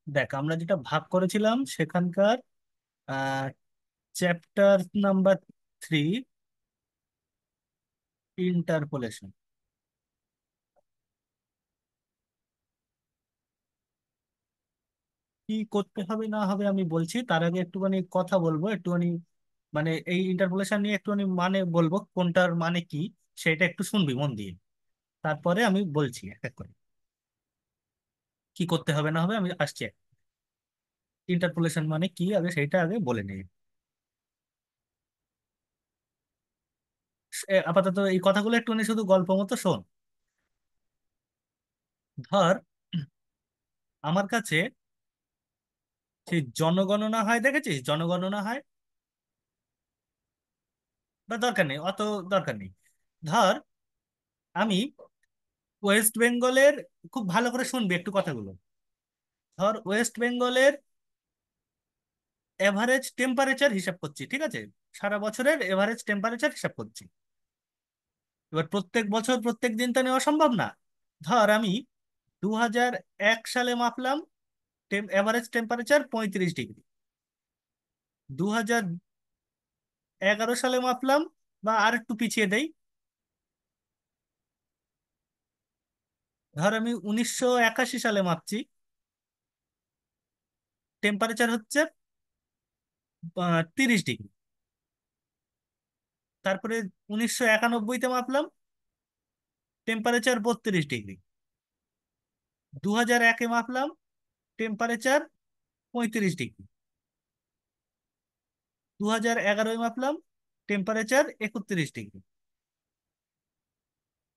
দেখ, আমরা যেটা ভাগ করেছিলাম সেখানকার চ্যাপ্টার নাম্বার 3, ইন্টারপোলেশন। কি করতে হবে না হবে আমি বলছি, তার আগে একটুখানি কথা বলবো, একটুখানি মানে এই ইন্টারপোলেশন নিয়ে একটুখানি মানে বলবো কোনটার মানে কি, সেটা একটু শুনবি মন দিয়ে। তারপরে আমি বলছি এক এক করে কি করতে হবে না হবে, আমি আসছি। ইন্টারপোলেশন মানে কি আগে সেটা আগে বলে নেই। আপাতত এই কথাগুলো একটুখানি শুধু গল্প মতো শোন। ধর, আমার কাছে সেই জনগণনা হয়, দেখেছিস জনগণনা হয়? বা দরকার নেই অত, দরকার নেই। ধর, আমি ওয়েস্ট বেঙ্গলের, খুব ভালো করে শুনবি একটু কথাগুলো। ধর, ওয়েস্ট বেঙ্গলের এভারেজ টেম্পারেচার হিসাব করছি, ঠিক আছে? সারা বছরের এভারেজ টেম্পারেচার হিসাব করছি। এবার প্রত্যেক বছর প্রত্যেক দিন তো নেওয়া সম্ভব না। ধর, আমি 2001 সালে মাপলাম এভারেজ টেম্পারেচার 35 ডিগ্রি। 2011 সালে মাপলাম, বা আর একটু পিছিয়ে দেই, ধর আমি 1981 সালে মাপছি, টেম্পারেচার হচ্ছে 30 ডিগ্রি। তারপরে 1991-তে মাপলাম, টেম্পারেচার 32 ডিগ্রি। 2001-এ মাপলাম, টেম্পারেচার 35 ডিগ্রি। 2011-এ মাপলাম, টেম্পারেচার 31 ডিগ্রি।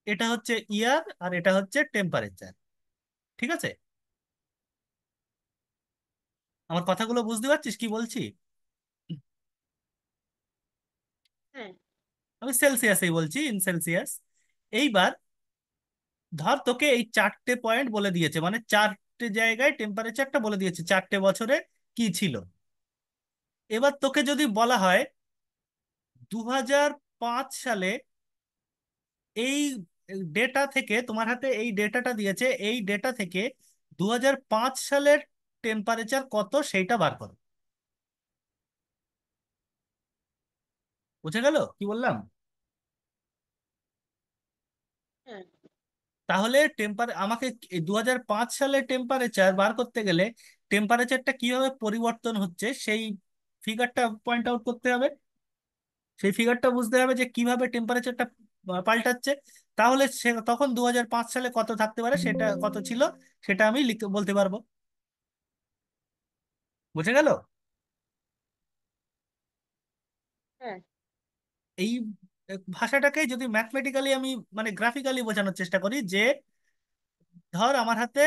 এটা হচ্ছে ইয়ার আর এটা হচ্ছে টেম্পারেচার, ঠিক আছে? আমার কথাগুলো বুঝতে পারছিস কি বলছি? হ্যাঁ। আমি সেলসিয়াসেই বলছি, ইন সেলসিয়াস। এইবার ধর, তোকে এই চারটে পয়েন্ট বলে দিয়েছে, মানে চারটে জায়গায় টেম্পারেচারটা বলে দিয়েছে চারটে বছরে কি ছিল। এবার তোকে যদি বলা হয় 2005 সালে, এই ডেটা থেকে, তোমার হাতে এই ডেটাটা দিয়েছে, এই ডেটা থেকে 2005 সালের টেম্পারেচার কত সেইটা বার করো। বুঝে গেল কি বললাম? হ্যাঁ। তাহলে আমাকে 2005 সালের টেম্পারেচার বার করতে গেলে টেম্পারেচারটা কিভাবে পরিবর্তন হচ্ছে সেই ফিগারটা পয়েন্ট আউট করতে হবে। সেই ফিগারটা বুঝতে হবে যে কিভাবে টেম্পারেচারটা পাল্টাচ্ছে। তাহলে সে তখন 2005 সালে কত থাকতে পারে, সেটা কত ছিল সেটা আমি লিখতে বলতে পারবো। বুঝে গেল? হ্যাঁ। এই ভাষাটাকে যদি ম্যাথমেটিক্যালি আমি মানে গ্রাফিক্যালি বোঝানোর চেষ্টা করি, যে ধর আমার হাতে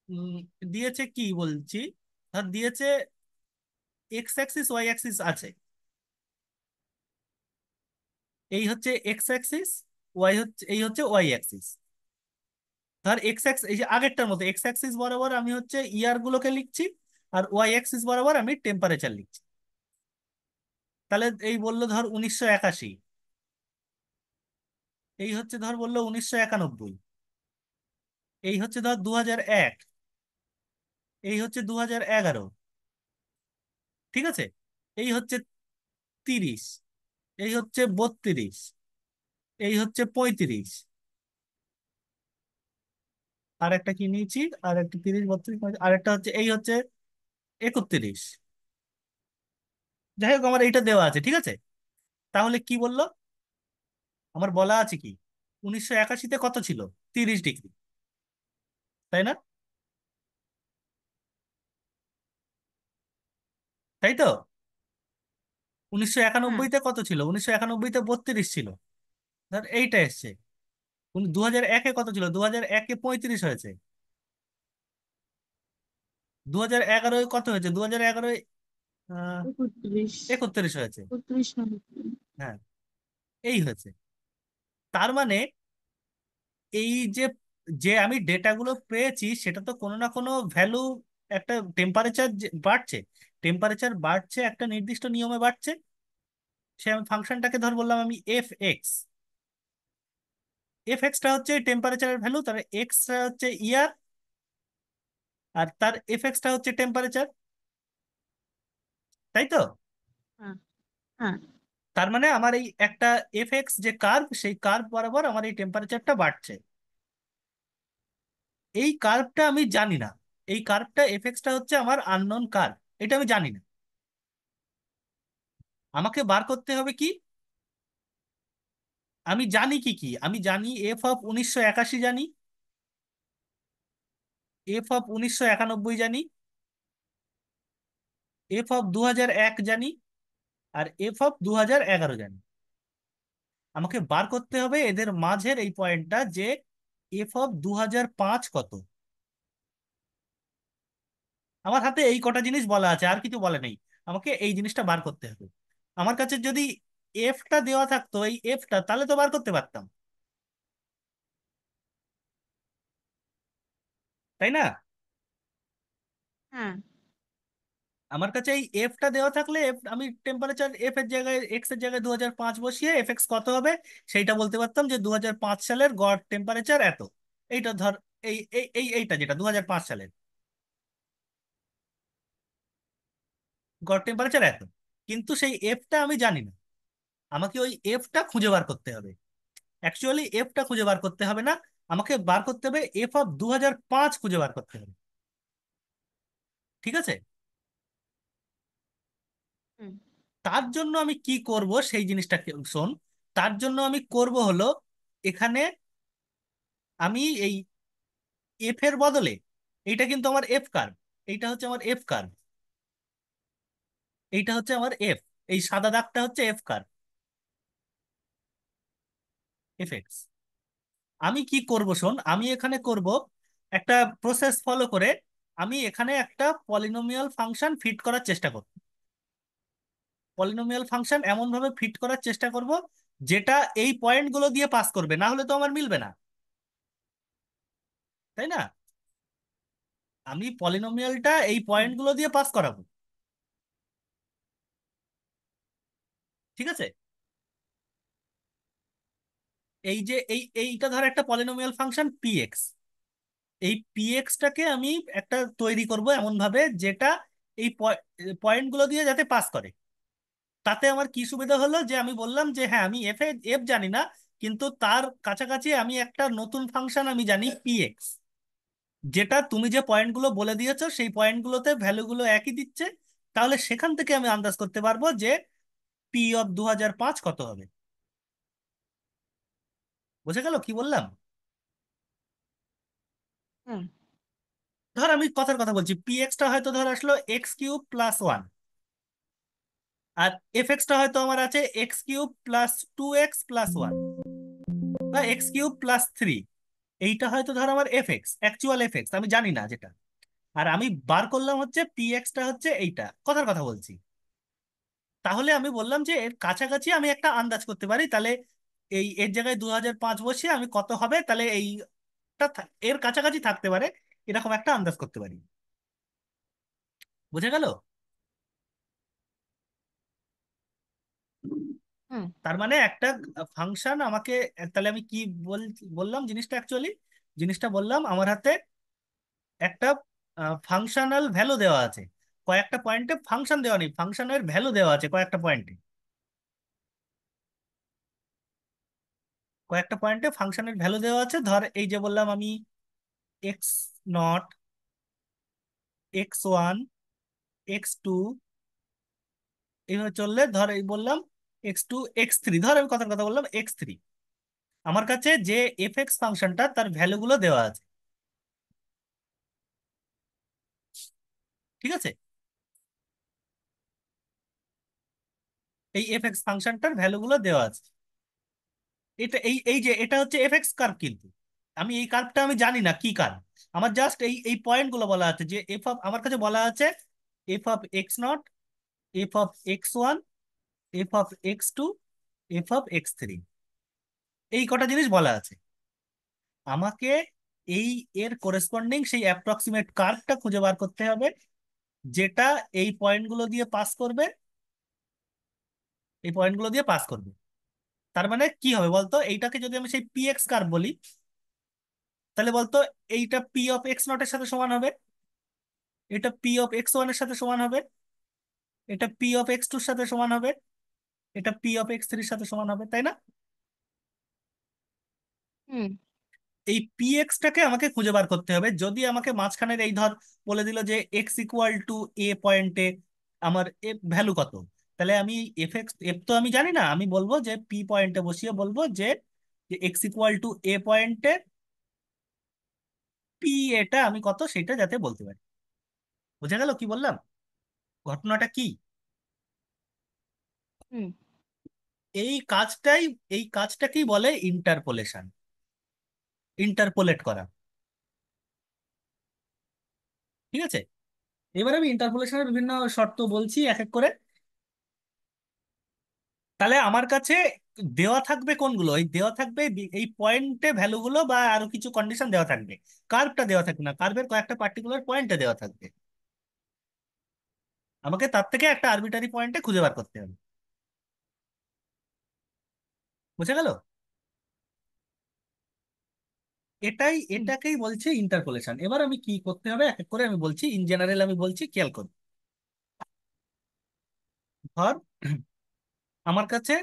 উম, দিয়েছে কি বলছি, ধর দিয়েছে এক্স অ্যাক্সিস ওয়াই অ্যাক্সিস আছে। এই হচ্ছে এক্স অ্যাক্সিস, ওয়াই হচ্ছে, এই হচ্ছে ওয়াই অ্যাক্সিস। ধর এক্স অ্যাক্সিস এই যে আগেরটার মতো, এক্স অ্যাক্সিস বরাবর আমি হচ্ছে ইয়ার গুলোকে লিখছি, আর ওয়াই অ্যাক্সিস বরাবর আমি টেম্পারেচার লিখছি। তাহলে এই বললো ধর 1981, এই হচ্ছে ধর বললো 1991, এই হচ্ছে ধর 2001, এই হচ্ছে 2011, ঠিক আছে? এই হচ্ছে 30, এই হচ্ছে 32, এই হচ্ছে 35, আর একটা কি নিয়েছি, আর একটা 30, 32, আর একটা হচ্ছে এই হচ্ছে 31। যাই হোক, আমার এইটা দেওয়া আছে, ঠিক আছে? তাহলে কি বললো, আমার বলা আছে কি 1981-তে কত ছিল, 30 ডিগ্রি, তাই না? তাই তো। উনিশশো হ্যাঁ। একানব্বইতে কত ছিল, 1991-তে 32 ছিল। ধর এইটা এসছে। 2001-এ কত ছিল, 2001-এ 35 হয়েছে। 2011-এ কত হয়েছে, 2011-এ 31। 31 হয়েছে। 32 মানে কি? হ্যাঁ, এই হয়েছে। তার মানে এই যে যে আমি ডেটাগুলো পেয়েছি সেটা তো কোনো না কোনো ভ্যালু, একটা টেম্পারেচার বাড়ছে, টেম্পারেচার বাড়ছে একটা নির্দিষ্ট নিয়মে বাড়ছে। সে আমি ফাংশনটাকে ধর বললাম আমি এফ এক্স। এফ এক্সটা হচ্ছে টেম্পারেচারের ভ্যালু, তাহলে এক্সটা হচ্ছে ইয়ার, আর তার এফএক্সটা হচ্ছে টেম্পারেচার, তাই তো? হ্যাঁ। হ্যাঁ। তার মানে আমার এই একটা এফএক্স যে কার্ভ, সেই কার্ভ বরাবর আমার এই টেম্পারেচারটা বাড়ছে। এই কার্ভটা আমি জানি না, এই কার্ভটা এফএক্সটা হচ্ছে আমার আননোন কার্ভ, এটা আমি জানি না। আমাকে বার করতে হবে কি? আমি জানি কি কি, আমি জানি F(1981) জানি, F(1991) জানি, F(2001) জানি, আর F(2011) জানি। আমাকে বার করতে হবে এদের মাঝের এই পয়েন্টটা, যে F(2005) কত। আমার হাতে এই কটা জিনিস বলা আছে, আর কিছু বলে নেই। আমাকে এই জিনিসটা বার করতে হবে। আমার কাছে যদি এফটা দেওয়া থাকতো, এই এফটা, তাহলে তো বার করতে পারতাম, তাই না? হ্যাঁ। আমার কাছে এই এফটা দেওয়া থাকলে আমি টেম্পারেচার এফ এর জায়গায়, এক্স এর জায়গায় 2005 বসিয়ে এফ এক্স কত হবে সেইটা বলতে পারতাম, যে 2005 সালের গড় টেম্পারেচার এত। এইটা ধর, এইটা যেটা 2005 সালের গড় টেম্পারেচার এত। কিন্তু সেই এফটা আমি জানি না, আমাকে ওই এফটা খুঁজে বার করতে হবে। অ্যাকচুয়ালি এফটা খুঁজে বার করতে হবে না, আমাকে বার করতে হবে F(2005) খুঁজে বার করতে হবে। ঠিক আছে? হুম। তার জন্য আমি কি করব সেই জিনিসটা শোন। তার জন্য আমি করব হলো, এখানে আমি এই এফ এর বদলে, এইটা কিন্তু আমার এফ কার্ভ, এইটা হচ্ছে আমার এফ কার্ভ, এইটা হচ্ছে আমার এফ, এই সাদা দাগটা হচ্ছে এফ কার্ভ, এফ এক্স। আমি কি করব শোন, আমি এখানে করব একটা প্রসেস ফলো করে, আমি এখানে একটা পলিনোমিয়াল ফাংশন ফিট করার চেষ্টা করব। পলিনোমিয়াল ফাংশন এমন ভাবে ফিট করার চেষ্টা করব যেটা এই পয়েন্টগুলো দিয়ে পাস করবে, না হলে তো আমার মিলবে না, তাই না? আমি পলিনোমিয়ালটা এই হুম। পয়েন্টগুলো দিয়ে পাস করাবো। ঠিক আছে? এই যে এইটা ধর একটা পলিনোমিয়াল ফাংশন পি এক্স, এই পি এক্সটাকে আমি একটা তৈরি করব এমন ভাবে যেটা এই পয়েন্টগুলো দিয়ে যাতে পাস করে। তাতে আমার কি সুবিধা হলো, যে আমি বললাম যে হ্যাঁ আমি এফ জানি না, কিন্তু তার কাছাকাছি আমি একটা নতুন ফাংশন আমি জানি পি এক্স, যেটা তুমি যে পয়েন্টগুলো বলে দিয়েছো সেই পয়েন্টগুলোতে ভ্যালুগুলো একই দিচ্ছে। তাহলে সেখান থেকে আমি আন্দাজ করতে পারবো যে P(2005) কত হবে। বোঝা গেল কি বললাম? হ্যাঁ। ধর আমি কথার কথা বলছি, পি এক্সটা হয়তো ধর আসলো x³ + 1, আর এফ এক্সটা হয়তো আমার আছে x³ + 2x + 1, বা x³ + 3। এইটা হয়তো ধর আমার F x, actual F x আমি জানি না যেটা। আর আমি বার করলাম হচ্ছে পি এক্সটা হচ্ছে এইটা, কথার কথা বলছি। তাহলে আমি বললাম যে এর কাছাকাছি আমি একটা আন্দাজ করতে পারি, তাহলে এই এর জায়গায় 2005 বসিয়ে আমি কত হবে, তাহলে এইটা এর কাছাকাছি থাকতে পারে, এরকম একটা আন্দাজ করতে পারি। বুঝে গেল? হুম। তার মানে একটা ফাংশন আমাকে, তাহলে আমি কি বললাম জিনিসটা, অ্যাকচুয়ালি জিনিসটা বললাম আমার হাতে একটা ফাংশনাল ভ্যালু দেওয়া আছে, কয়েকটা পয়েন্টে ফাংশন দেওয়া নেই, ফাংশনের ভ্যালু দেওয়া আছে কয়েকটা পয়েন্টে, কয়েকটা পয়েন্টে ফাংশনের ভ্যালু দেওয়া আছে। ধর এই যে বললাম আমি x0, x1, x2, এইভাবে চললে ধর এই বললাম x2, x3, ধর আমি কথার কথা বললাম x3। আমার কাছে যে এফ এক্স ফাংশনটা তার ভ্যালুগুলো দেওয়া আছে। ঠিক আছে? এই এফ এক্স ফাংশনটার ভ্যালুগুলো দেওয়া আছে। এটা এই এই যে এটা হচ্ছে এফ এক্স কার্ভ, কিন্তু আমি এই কার্ভটা আমি জানি না কি কার্ভ। আমার জাস্ট এই এই পয়েন্ট গুলো বলা আছে, যে আমার কাছে বলা আছে f(x0), f(x1), f(x2), f(x3), এই কটা জিনিস বলা আছে। আমাকে এই এর করেসপন্ডিং সেই অ্যাপ্রক্সিমেট কার্ভটা খুঁজে বার করতে হবে, যেটা এই পয়েন্টগুলো দিয়ে পাস করবে, এই পয়েন্টগুলো দিয়ে পাস করবে। তার মানে কি হবে বলতো, এইটাকে যদি আমি সেই পি এক্স কার্ভ বলি, তাহলে বলতো এইটা P(x0) এর সাথে সমান হবে। এটা পি অফ এক্স ওয়ান এর সাথে সমান হবে, এটা পি অফ এক্স টুর সাথে সমান হবে, এটা পি অফ এক্স থ্রির সাথে সমান হবে, তাই না? হুম। এই পি এক্সটাকে আমাকে খুঁজে বার করতে হবে। যদি আমাকে মাঝখানের এই ধর বলে দিল যে এক্স ইকুয়াল টু এ পয়েন্টে আমার এফ ভ্যালু কত, তাহলে আমি এফ এক্স এফ তো আমি জানি না, আমি বলবো যে পি পয়েন্টে বসিয়ে বলবো যে এক্স ইকুয়াল টু এ পয়েন্টে পি এটা আমি কত সেটা যাতে বলতে পারি। বোঝা গেল কি বললাম? ঘটনাটা কি? হুম। এই কাজটাই, এই কাজটাকেই বলে ইন্টারপোলেশন, ইন্টারপোলেট করা। ঠিক আছে, এবার আমি ইন্টারপোলেশনের বিভিন্ন শর্ত বলছি এক এক করে। তাহলে আমার কাছে দেওয়া থাকবে কোনগুলো, এই দেওয়া থাকবে এই পয়েন্টে ভ্যালুগুলো বা আরো কিছু কন্ডিশন দেওয়া থাকবে। কার্ভটা দেওয়া থাকবে না, কার্ভের কয়েকটা পার্টিকুলার পয়েন্টে দেওয়া থাকবে। আমাকে তার থেকে একটা আরবিটারি পয়েন্টে খুঁজে বার করতে হবে। বুঝে গেল? হুম। এটাকেই বলছে ইন্টারপোলেশন। এবার আমি কি করতে হবে এক এক করে আমি বলছি, ইন জেনারেল আমি বলছি, খেয়াল করুন। ধর আমার কাছে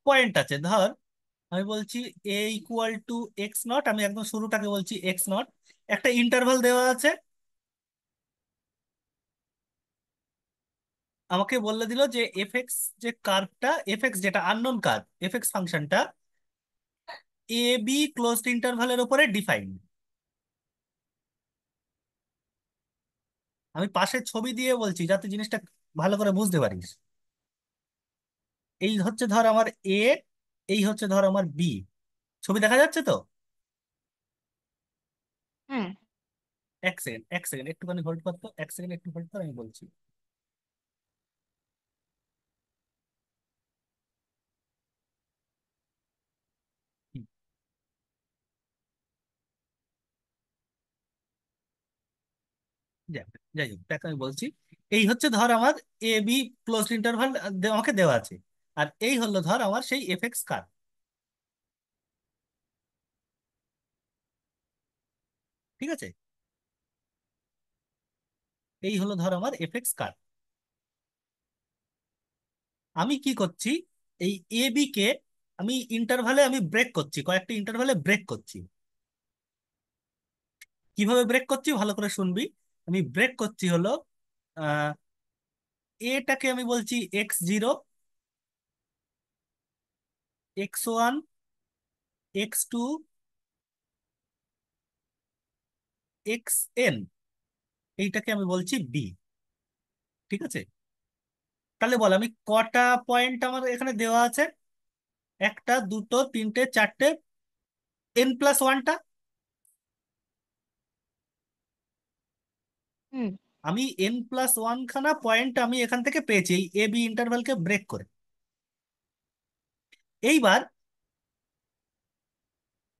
পয়েন্ট আছে, ধর আমি বলছি এ ইকুয়াল টু এক্স নট, আমি একদম শুরুটাকে বলছি এক্স নট। একটা ইন্টারভাল দেওয়া আছে, আমাকে বললে দিল যে এফ এক্স, যে কার্ভটা এফ এক্স যেটা আননোন কার্ভ, এফ এক্স ফাংশনটা এ বি ক্লোজড ইন্টারভালের উপরে ডিফাইন। আমি পাশের ছবি দিয়ে বলছি যাতে জিনিসটা ভালো করে বুঝতে পারিস। এই হচ্ছে ধর আমার এ, এই হচ্ছে ধর আমার বি। ছবি দেখা যাচ্ছে তো? হ্যাঁ। এক সেকেন্ড, এক সেকেন্ড, একটুখানি হোল্ড করতো, এক সেকেন্ড একটু হোল্ড কর, আমি বলছি। হুম, যাক, যাই হোক, দেখ আমি বলছি। এই হচ্ছে ধর আমার এ বি ক্লোজড ইন্টারভাল আমাকে দেওয়া আছে। আর এই হলো ধর আমার সেই এফ এক্স কার্ভ। ঠিক আছে, এই হলো ধর আমার এফ এক্স কার্ভ। আমি কি করছি, এই এ বি কে আমি ইন্টারভালে আমি ব্রেক করছি, কয়েকটা ইন্টারভালে ব্রেক করছি। কিভাবে ব্রেক করছি ভালো করে শুনবি। আমি ব্রেক করছি হলো আহ এটাকে আমি বলছি X zero, X one, x two, X N, এইটাকে আমি বলছি বি। ঠিক আছে, তাহলে বল আমি কটা পয়েন্ট আমার এখানে দেওয়া আছে? একটা, দুটো, তিনটে, চারটে, এন প্লাস ওয়ানটা। হুম। আমি এন প্লাস ওয়ান খানা পয়েন্ট আমি এখান থেকে পেয়েছি এই এ বি ইন্টারভ্যালকে ব্রেক করে। এইবার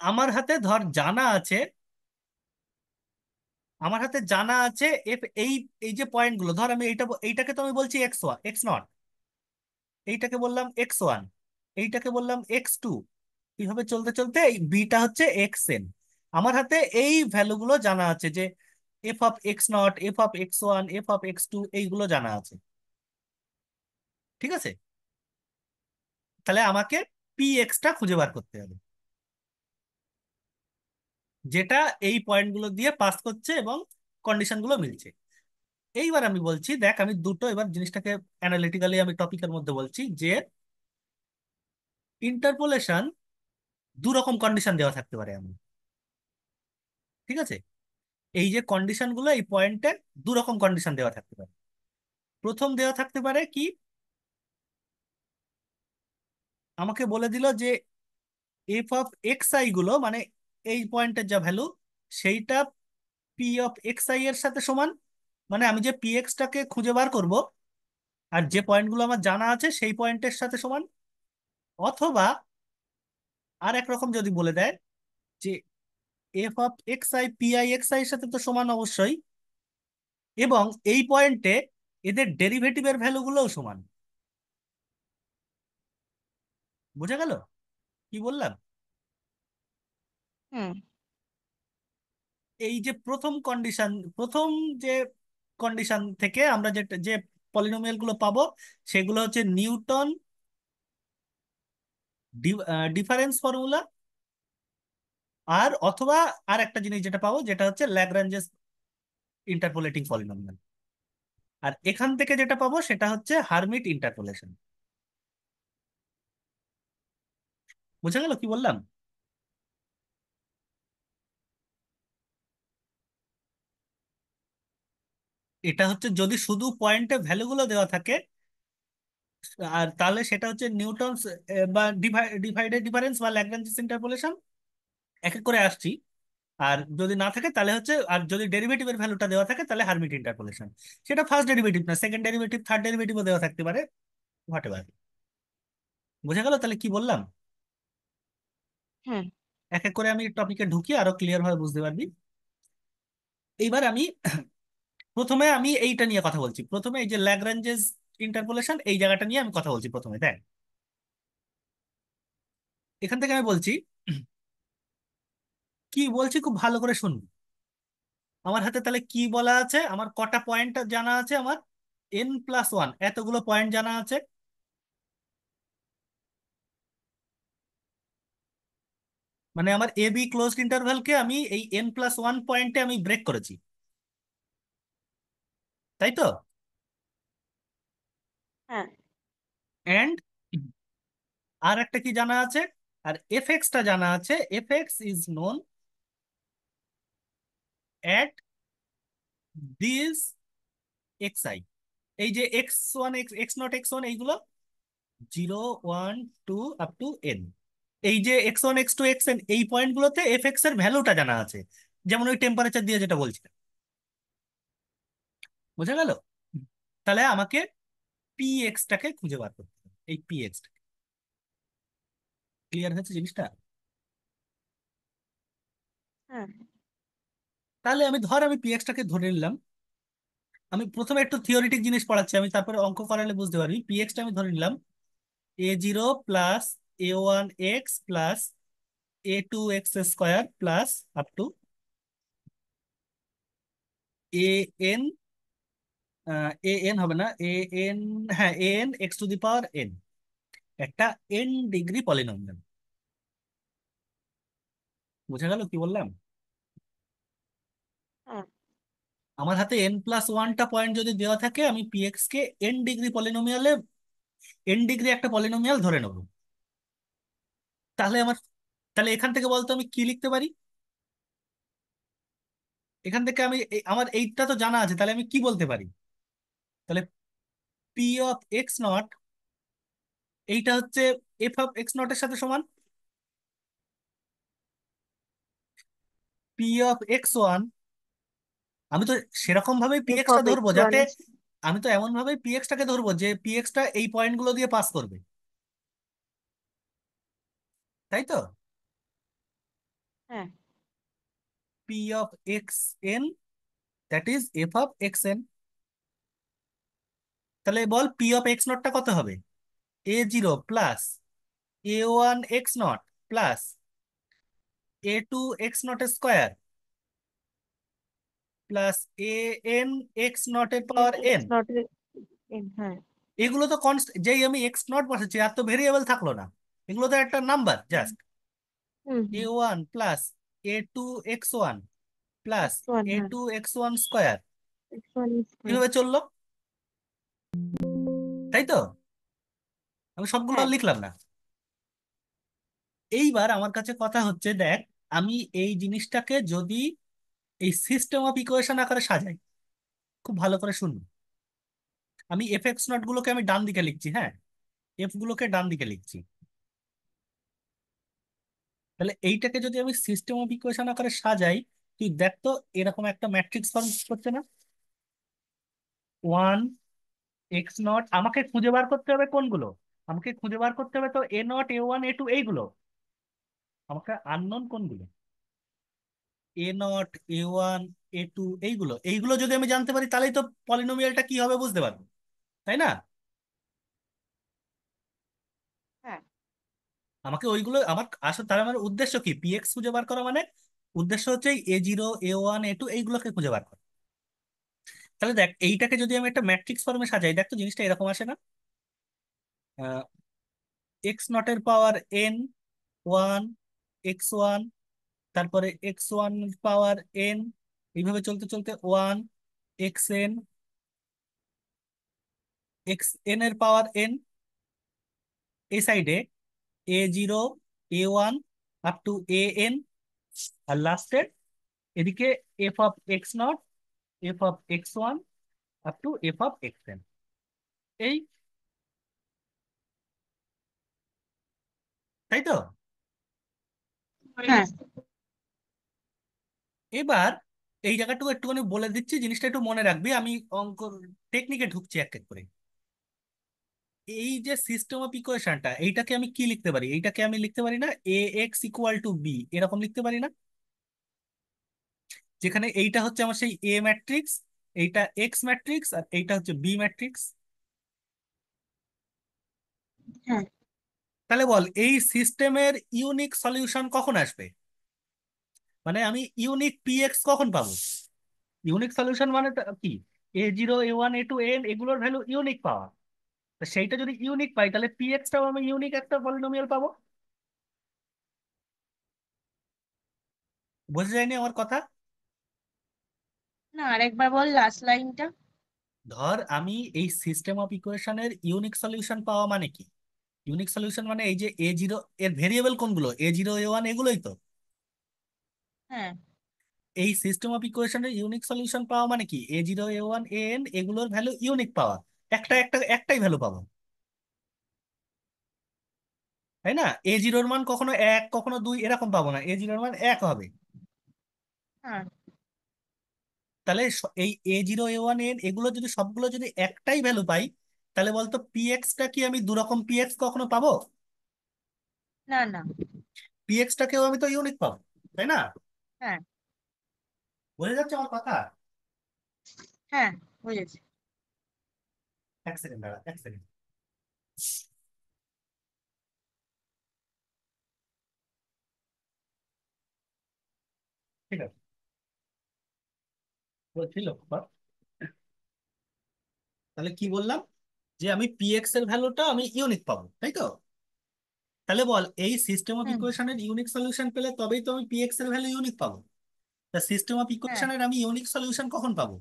আমার হাতে ধর জানা আছে, আমার হাতে জানা আছে এফ এই, এই যে পয়েন্টগুলো ধর আমি এইটাকে তো আমি বলছি এক্স ওয়ান এক্স নট, এইটাকে বললাম এক্স ওয়ান, এইটাকে বললাম এক্স টু। এইভাবে চলতে চলতে এই বিটা হচ্ছে এক্স এন। আমার হাতে এই ভ্যালুগুলো জানা আছে যে F of x naught, F of x one, F of x two, এইগুলো জানা আছে। ঠিক আছে, তাহলে আমাকে পি এক্সটা খুঁজে বার করতে হবে, যেটা এই পয়েন্টগুলো দিয়ে পাস করছে এবং কন্ডিশনগুলো মিলছে। এইবার আমি বলছি দেখ, আমি দুটো এবার জিনিসটাকে অ্যানালিটিক্যালি আমি টপিকের মধ্যে বলছি যে ইন্টারপোলেশন দু রকম কন্ডিশন দেওয়া থাকতে পারে এমন। ঠিক আছে, এই যে কন্ডিশনগুলো এই পয়েন্টে দু রকম কন্ডিশন দেওয়া থাকতে পারে। প্রথম দেওয়া থাকতে পারে কি, আমাকে বলে দিল যে এফ অফ এক্স আই গুলো মানে এই পয়েন্টের যা ভ্যালু সেইটা পি অফ এক্স আই এর সাথে সমান। মানে আমি যে পি এক্সটাকে খুঁজে বার করব আর যে পয়েন্টগুলো আমার জানা আছে সেই পয়েন্টের সাথে সমান। অথবা আর এক রকম যদি বলে দেয় যে F of X I P I x I এর সাথে তো সমান অবশ্যই, এবং এই পয়েন্টে এদের ডেরিভেটিভের ভ্যালুগুলোও সমান। বুঝা গেল কি বললাম? হুম। এই যে প্রথম কন্ডিশন, প্রথম যে কন্ডিশন থেকে আমরা যে যে পলিনোমিয়াল গুলো পাবো সেগুলো হচ্ছে নিউটন ডিফারেন্স ফর্মুলা, আর অথবা আর একটা জিনিস যেটা পাবো যেটা হচ্ছে ল্যাগ্রাঞ্জেস ইন্টারপোলেটিং পলিনোমিয়াল। আর এখান থেকে যেটা পাবো সেটা হচ্ছে হার্মিট ইন্টারপোলেশন। বুঝা গেল কি বললাম? এটা হচ্ছে যদি শুধু পয়েন্টে ভ্যালুগুলো দেওয়া থাকে, আর তাহলে সেটা হচ্ছে নিউটনস বা ডিভাইডেড ডিফারেন্স বা ল্যাগ্রাঞ্জেস ইন্টারপোলেশন, এক এক করে আসছি। আর যদি না থাকে তাহলে হচ্ছে, আর যদি ডেরিভেটিভের ভ্যালুটা দেওয়া থাকে তাহলে হার্মিট ইন্টারপোলেশন। সেটা ফার্স্ট ডেরিভেটিভ না, সেকেন্ড ডেরিভেটিভ, থার্ড ডেরিভেটিভও দেওয়া থাকতে পারে, হোয়াট এভার। বোঝা গেল তাহলে কি বললাম? হ্যাঁ। এক এক করে আমি টপিকে ঢুকি, আরো ক্লিয়ার ভাবে বুঝতে পারবি। এইবার আমি প্রথমে আমি এইটা নিয়ে কথা বলছি, প্রথমে এই যে ল্যাগ্রাঞ্জেস ইন্টারপোলেশন এই জায়গাটা নিয়ে আমি কথা বলছি প্রথমে, দেখ। এখান থেকে আমি বলছি, কি বলছি খুব ভালো করে শুনবি। আমার হাতে তাহলে কি বলা আছে, আমার কটা পয়েন্ট জানা আছে, আমার n+1 এতগুলো পয়েন্ট জানা আছে। মানে আমার এ বি ক্লোজড ইন্টারভ্যালকে আমি এই n+1 পয়েন্টে আমি ব্রেক করেছি, তাই তো? হ্যাঁ। এন্ড আর একটা কি জানা আছে, আর এফ এক্সটা জানা আছে, F x is known at this x I. এই যে x1 x0 x1 এইগুলো 0 1 2 আপ টু n, এই যে x1 x2 xn এই পয়েন্টগুলোতে এফ এক্স এর ভ্যালুটা জানা আছে, যেমন ওই টেম্পারেচার দিয়ে যেটা বলছিলাম। বোঝা গেল? তাহলে আমাকে পি এক্সটাকে খুঁজে বার করতে হবে, এই পি এক্সটা। ক্লিয়ার হয়েছে জিনিসটা? হ্যাঁ। তাহলে আমি ধর আমি পি এক্সটাকে ধরে নিলাম। আমি প্রথমে একটু থিওরিটিক জিনিস পড়াচ্ছি, আমি তারপরে অঙ্ক করালে বুঝতে পারবি। পি এক্সটা আমি ধরে নিলাম a0 + a1x + a2x² up to an হবে না, an, হ্যাঁ an x⁴n, একটা n ডিগ্রি পলিনোমিয়াল। বোঝা গেল কি বললাম? হ্যাঁ। আমার হাতে n+1টা পয়েন্ট যদি দেওয়া থাকে, আমি px কে n ডিগ্রি পলিনোমিয়ালে, n ডিগ্রি একটা পলিনোমিয়াল ধরে নেব। তাহলে আমার, তাহলে এখান থেকে বলতো আমি কি লিখতে পারি? এখান থেকে আমি আমার এইটা তো জানা আছে, তাহলে আমি কি বলতে পারি? তাহলে p(x0) এইটা হচ্ছে f(x0) এর সাথে সমান p(x1). আমি তো সেরকম ভাবে এফ px টা অফ ধরবো এক্স ওয়ান যাতে, এর। আমি তো এমন ভাবে px টাকে ধরবো যে px টা এই পয়েন্টগুলো দিয়ে পাস করবে, তাই তো? হ্যাঁ। p(xn) that is f(xn). তাহলে বল p(x0) টা কত হবে? a0 + a1x0 + a2x0 এর N power n। X not an. হ্যাঁ। এগুলো তো কনস্ট, যেই আমি x0 বসাচ্ছি আর তো ভেরিয়েবল থাকলো না, এগুলো তো একটা নাম্বার হুম জাস্ট। হুম। a1 + a2x1 x one. + হ্যাঁ। a2x1², x one square. এভাবে চললো, তাই তো? আমি সবগুলো হ্যাঁ। আর লিখলাম না। এইবার আমার কাছে কথা হচ্ছে, দেখ, আমি এই জিনিসটাকে যদি এই সিস্টেম অফ ইকুয়েশন আকারে সাজাই, খুব ভালো করে শুনুন। আমি f(x0) গুলোকে আমি ডান দিকে লিখছি, হ্যাঁ, এফ গুলোকে ডান দিকে লিখছি। তাহলে এইটাকে যদি আমি সিস্টেম অফ ইকুয়েশন আকারে সাজাই, তুই দেখ তো এরকম একটা ম্যাট্রিক্স ফর্ম করছে না? 1 x0, আমাকে খুঁজে বার করতে হবে কোনগুলো, আমাকে খুঁজে বার করতে হবে তো a0 a1 a2 এইগুলো, আমাকে আননোন কোনগুলো, a0 a1 a2 এইগুলো, এইগুলো যদি আমি জানতে পারি তাহলেই তো পলিনোমিয়ালটা কি হবে বুঝতে পারবো, তাই না? হ্যাঁ। আমাকে ওইগুলো, আমার আসলে তার আমার উদ্দেশ্য কি, px খুঁজে বার করা মানে উদ্দেশ্য হচ্ছে A0 A1 A2 এইগুলোকে খুঁজে বার করা। তাহলে দেখ, এইটাকে যদি আমি একটা ম্যাট্রিক্স ফর্মে সাজাই, দেখ তো জিনিসটা এরকম আসে না? x0 এর পাওয়ার n 1, x1, তারপরে x1 এর পাওয়ার n, এইভাবে চলতে চলতে 1, xn এর পাওয়ার n, এই সাইডে A0 A1 up to an, আর লাস্টে এদিকে f(x0), f(x1) up to f(xn), এই, তাই তো? হ্যাঁ এবার এই জায়গাটুকু একটুখানি বলে দিচ্ছি, জিনিসটা একটু মনে রাখবি, আমি অঙ্ক টেকনিকে ঢুকছি এক এক করে। এই যে সিস্টেম অফ ইকুয়েশনটা, এইটাকে আমি কি লিখতে পারি? এইটাকে আমি লিখতে পারি না Ax = b, এরকম লিখতে পারি না? যেখানে এইটা হচ্ছে আমার সেই এ ম্যাট্রিক্স, এইটা এক্স ম্যাট্রিক্স, আর এইটা হচ্ছে বি ম্যাট্রিক্স। হ্যাঁ তাহলে বল, এই সিস্টেমের ইউনিক সলিউশন কখন আসবে? মানে আমি ইউনিক পিএক্স কখন পাবো? ইউনিক সলিউশন মানে কি? A0 A1 A2 an এগুলোর ভ্যালু ইউনিক পাওয়া। তা সেইটা যদি ইউনিক পাই, তাহলে পিএক্সটাও আমি ইউনিক একটা পলিনোমিয়াল পাবো। বোঝা যায়নি আমার কথা? না, আরেকবার বল লাস্ট লাইনটা। ধর আমি এই সিস্টেম অফ ইকুয়েশনের ইউনিক সলিউশন পাওয়া মানে কি? ইউনিক সলিউশন মানে এই যে A0 এর ভেরিয়েবল কোনগুলো, A0 A1 এগুলোই তো। হ্যাঁ এই সিস্টেম অফ ইকুয়েশনের ইউনিক সলিউশন পাওয়া মানে কি? A0 A1 an এগুলোর ভ্যালু ইউনিক পাওয়া। একটাই ভ্যালু পাবো, তাই না? A0-র মান কখনো 1 কখনো 2 এরকম পাবো না, A0-র মান 1 হবে। হ্যাঁ তাহলে এই A0 A1 an এগুলো যদি সবগুলো যদি একটাই ভ্যালু পাই, তাহলে বলতো পিএক্সটা কি আমি দু রকম পিএক্স কখনো পাবো? না না। পিএক্সটাকেও আমি তো ইউনিক পাবো, তাই না? হ্যাঁ বোঝা যাচ্ছে আমার কথা? হ্যাঁ বুঝেছি। এক সেকেন্ড দাঁড়া, এক সেকেন্ড। ঠিক আছে, বলছিল বাবা। তাহলে কি বললাম? যে আমি পিএক্স এর ভ্যালুটা আমি ইউনিক পাবো, তাই তো? তাহলে বল, এই সিস্টেম অফ হুম। ইকুয়েশনের ইউনিক সলিউশন পেলে তবেই তো আমি পিএক্স এর ভ্যালু ইউনিক পাবো। তা সিস্টেম অফ হ্যাঁ, ইকুয়েশনের আমি ইউনিক সলিউশন কখন পাবো?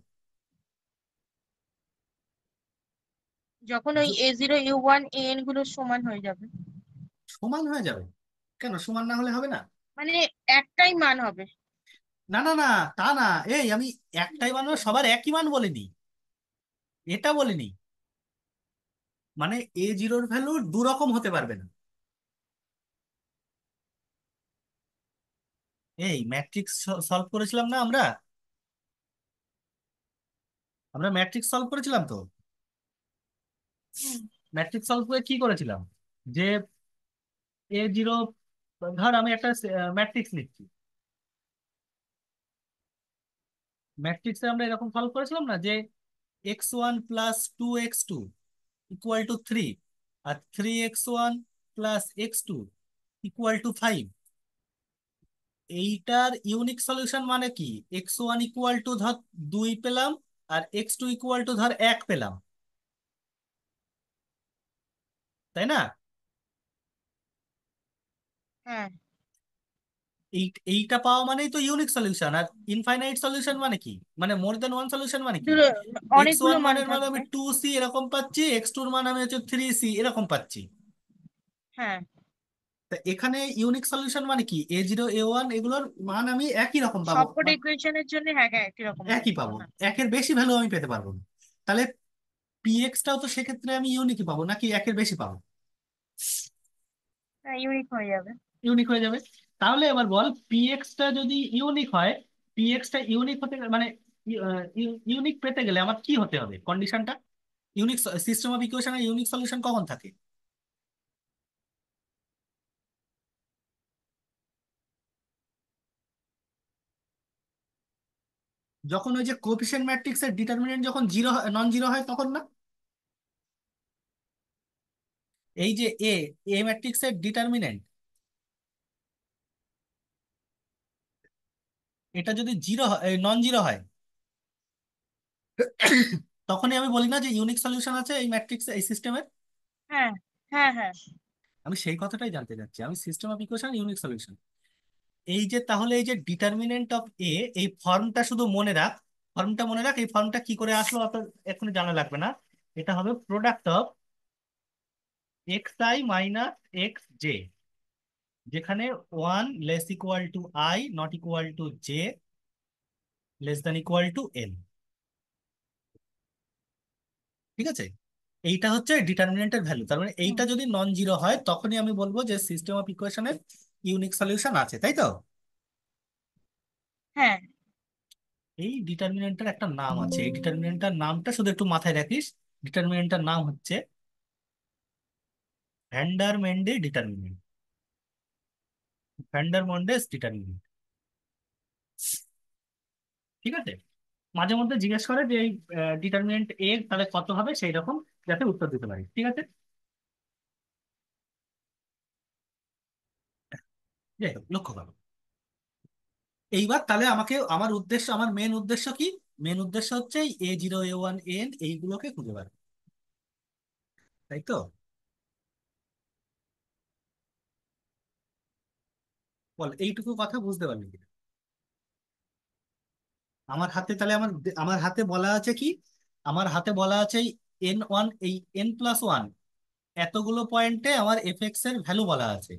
যখন ওই A0 A1 an গুলো সমান হয়ে যাবে। সমান হয়ে যাবে? কেন সমান না হলে হবে না? মানে একটাই মান হবে। না না না, তা না। এই আমি একটাই মান মানে সবার একই মান বলিনি, এটা বলিনি। মানে A0-র ভ্যালু দু রকম হতে পারবে না। এই ম্যাট্রিক্স সলভ করেছিলাম না আমরা? আমরা ম্যাট্রিক্স সলভ করেছিলাম তো। হুম ম্যাট্রিক্স সলভ করে কি করেছিলাম? যে A0, ধর আমি একটা ম্যাট্রিক্স লিখছি। ম্যাট্রিক্সে আমরা এরকম সলভ করেছিলাম না, যে x1 + 2x2 = 3, আর 3x1 + x2 = 5। এইটার ইউনিক সলিউশন মানে কি? x1 = ধর 2 পেলাম, আর x2 = ধর 1 পেলাম, তাই না? হ্যাঁ। এই এইটা পাওয়া মানেই তো ইউনিক সলিউশন। আর ইনফাইনাইট সলিউশন মানে কি? মানে মোর দেন ওয়ান সলিউশন মানে কি? দুটো, এক্স অনেকগুলো ওয়ান মান মানের মানে আমি থাকবে। 2c এরকম পাচ্ছি, x2-র মান আমি হচ্ছে 3c এরকম পাচ্ছি। হ্যাঁ, তা এখানে ইউনিক সলিউশন মানে কি? A0 A1 এগুলোর মান আমি একই রকম পাবো, সবকটা ইকুয়েশনের জন্য হ্যাঁ হ্যাঁ একই রকম একই পাবো। পাবো। হ্যাঁ একের বেশি ভ্যালু আমি পেতে পারবো না। তাহলে পিএক্সটাও তো সেক্ষেত্রে আমি ইউনিকই পাবো, নাকি একের বেশি পাবো? হ্যাঁ ইউনিক হয়ে যাবে। ইউনিক হয়ে যাবে। তাহলে এবার বল, পিএক্সটা যদি ইউনিক হয়, পিএক্সটা ইউনিক হতে মানে ইউনিক পেতে গেলে আমার কি হতে হবে কন্ডিশনটা? ইউনিক সিস্টেম অফ ইকুয়েশনের ইউনিক সলিউশন কখন থাকে? যখন ওই যে কোএফিসিয়েন্ট ম্যাট্রিক্সের ডিটারমিনেন্ট যখন জিরো, নন জিরো হয়, তখন না? এই যে এ ম্যাট্রিক্সের ডিটারমিনেন্ট, এটা যদি জিরো নন জিরো হয়, তখনই আমি বলি না যে ইউনিক সলিউশন আছে এই ম্যাট্রিক্স এই সিস্টেমের। হ্যাঁ হ্যাঁ হ্যাঁ। আমি সেই কথাটাই জানতে চাচ্ছি, আমি system of equation unique solution. এই যে তাহলে এই যে ডিটারমিনেন্ট অফ এ, এই ফর্মটা শুধু মনে রাখ, ফর্মটা মনে রাখ, এই ফর্মটা কি করে আসলো অত এখনই জানা লাগবে না। এটা হবে product of X I minus X J, যেখানে one less equal to I not equal to J less than equal to N. ঠিক আছে, এইটা হচ্ছে ডিটারমিনেন্টের ভ্যালু। তার মানে হুম। এইটা যদি নন জিরো হয় তখনই আমি বলবো যে সিস্টেম অফ ইকুয়েশনের ইউনিক সলিউশন আছে, তাই তো? হ্যাঁ। এই ডিটারমিনেন্টের একটা নাম আছে, এই ডিটারমিনেন্টের নামটা শুধু একটু মাথায় রাখিস। ডিটারমিনেন্টের নাম হচ্ছে ভ্যান্ডার মেন্ডে ডিটারমিনেন্ট, ভ্যান্ডার মন্ডেস ডিটারমিনেন্ট। ঠিক আছে, মাঝে মধ্যে জিজ্ঞেস করে যে এই ডিটারমিনেন্ট এ তাহলে কত হবে, সেই রকম যাতে উত্তর দিতে পারি। ঠিক আছে, যাই হোক লক্ষ্য করো। এইবার তাহলে আমাকে, আমার উদ্দেশ্য, আমার মেন উদ্দেশ্য কি? মেন উদ্দেশ্য হচ্ছে A0 A1 A n এইগুলোকে খুঁজে বার করা, তাই তো? বল এইটুকু কথা বুঝতে পারলি কি? আমার হাতে তাহলে আমার হাতে বলা আছে কি? আমার হাতে বলা আছে এই N1, এই N+1 এতগুলো পয়েন্টে আমার এফএক্স এর ভ্যালু বলা আছে।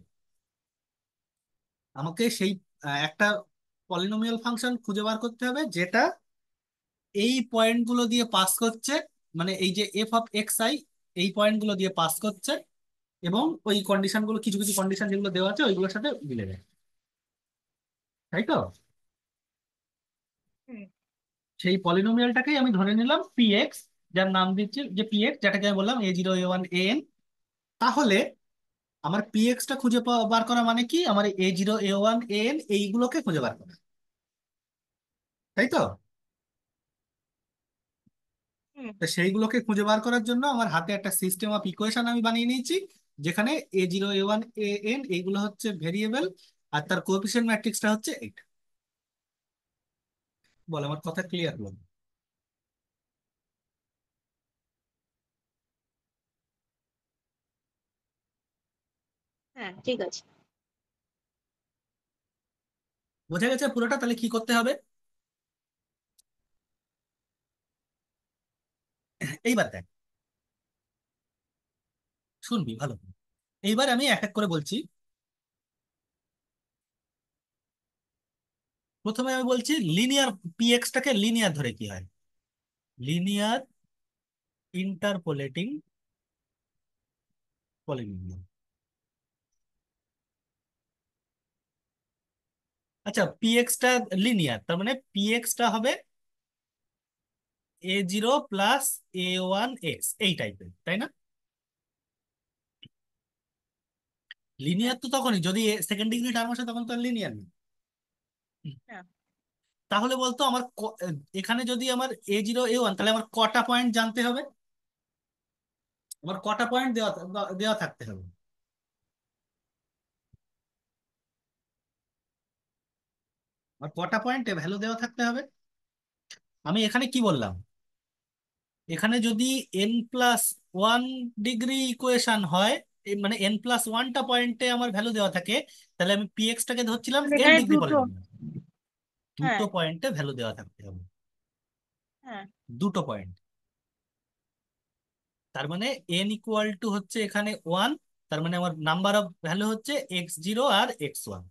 আমাকে সেই একটা পলিনোমিয়াল ফাংশন খুঁজে বার করতে হবে যেটা এই পয়েন্টগুলো দিয়ে পাস করছে, মানে এই যে f(x_i) এই পয়েন্টগুলো দিয়ে পাস করছে, এবং ওই কন্ডিশনগুলো, কিছু কিছু কন্ডিশন যেগুলো দেওয়া আছে ওইগুলোর সাথে মিলে যায়, তাই তো? হুম। সেই পলিনোমিয়ালটাকেই আমি ধরে নিলাম px, যার নাম দিচ্ছি যে px, যেটাকে আমি বললাম A0 A1 A n। তাহলে আমার px টা খুঁজে বার করা মানে কি? আমার A0 A1 A n এইগুলোকে খুঁজে বার করা, তাই তো? হুম। তো সেইগুলোকে খুঁজে বার করার জন্য আমার হাতে একটা সিস্টেম অফ ইকুয়েশন আমি বানিয়ে নিয়েছি, যেখানে A0 A1 A n এইগুলো হচ্ছে ভেরিয়েবল, আর তার কোএফিসিয়েন্ট ম্যাট্রিক্সটা হচ্ছে এইটা। বল আমার কথা ক্লিয়ার বল। হ্যাঁ ঠিক আছে। বোঝা গেছে পুরোটা? তাহলে কি করতে হবে এইবার দেখ, শুনবি ভালো করে। এইবার আমি এক এক করে বলছি। প্রথমে আমি বলছি লিনিয়ার, পিএক্সটাকে লিনিয়ার ধরে কি হয়? Linear interpolating polynomial. আচ্ছা, পিএক্সটা লিনিয়ার, তার মানে পিএক্সটা হবে A0 + A1 x এই টাইপের, তাই না? হ্যাঁ লিনিয়ার তো তখনই যদি সেকেন্ড ডিগ্রি টার্ম আসে, তখন তো লিনিয়ার নেই। হ্যাঁ। তাহলে বলতো আমার এখানে যদি আমার A0 A1, তাহলে আমার কটা পয়েন্ট জানতে হবে? আমার কটা পয়েন্ট দেওয়া দেওয়া থাকতে হবে? আমার কটা পয়েন্টে ভ্যালু দেওয়া থাকতে হবে? আমি এখানে কি বললাম? এখানে যদি n+1 ডিগ্রি ইকুয়েশন হয়, মানে n+1টা পয়েন্টে আমার ভ্যালু দেওয়া থাকে, তাহলে আমি পিএক্সটাকে ধরছিলাম তাহলে এন এখানে ডিগ্রি দুটো। পলিনোমিয়াল। হ্যাঁ দুটো পয়েন্টে ভ্যালু দেওয়া থাকতে হবে, হ্যাঁ দুটো পয়েন্ট। তার মানে n = হচ্ছে এখানে 1, তার মানে আমার নাম্বার অফ ভ্যালু হচ্ছে x0 R x1।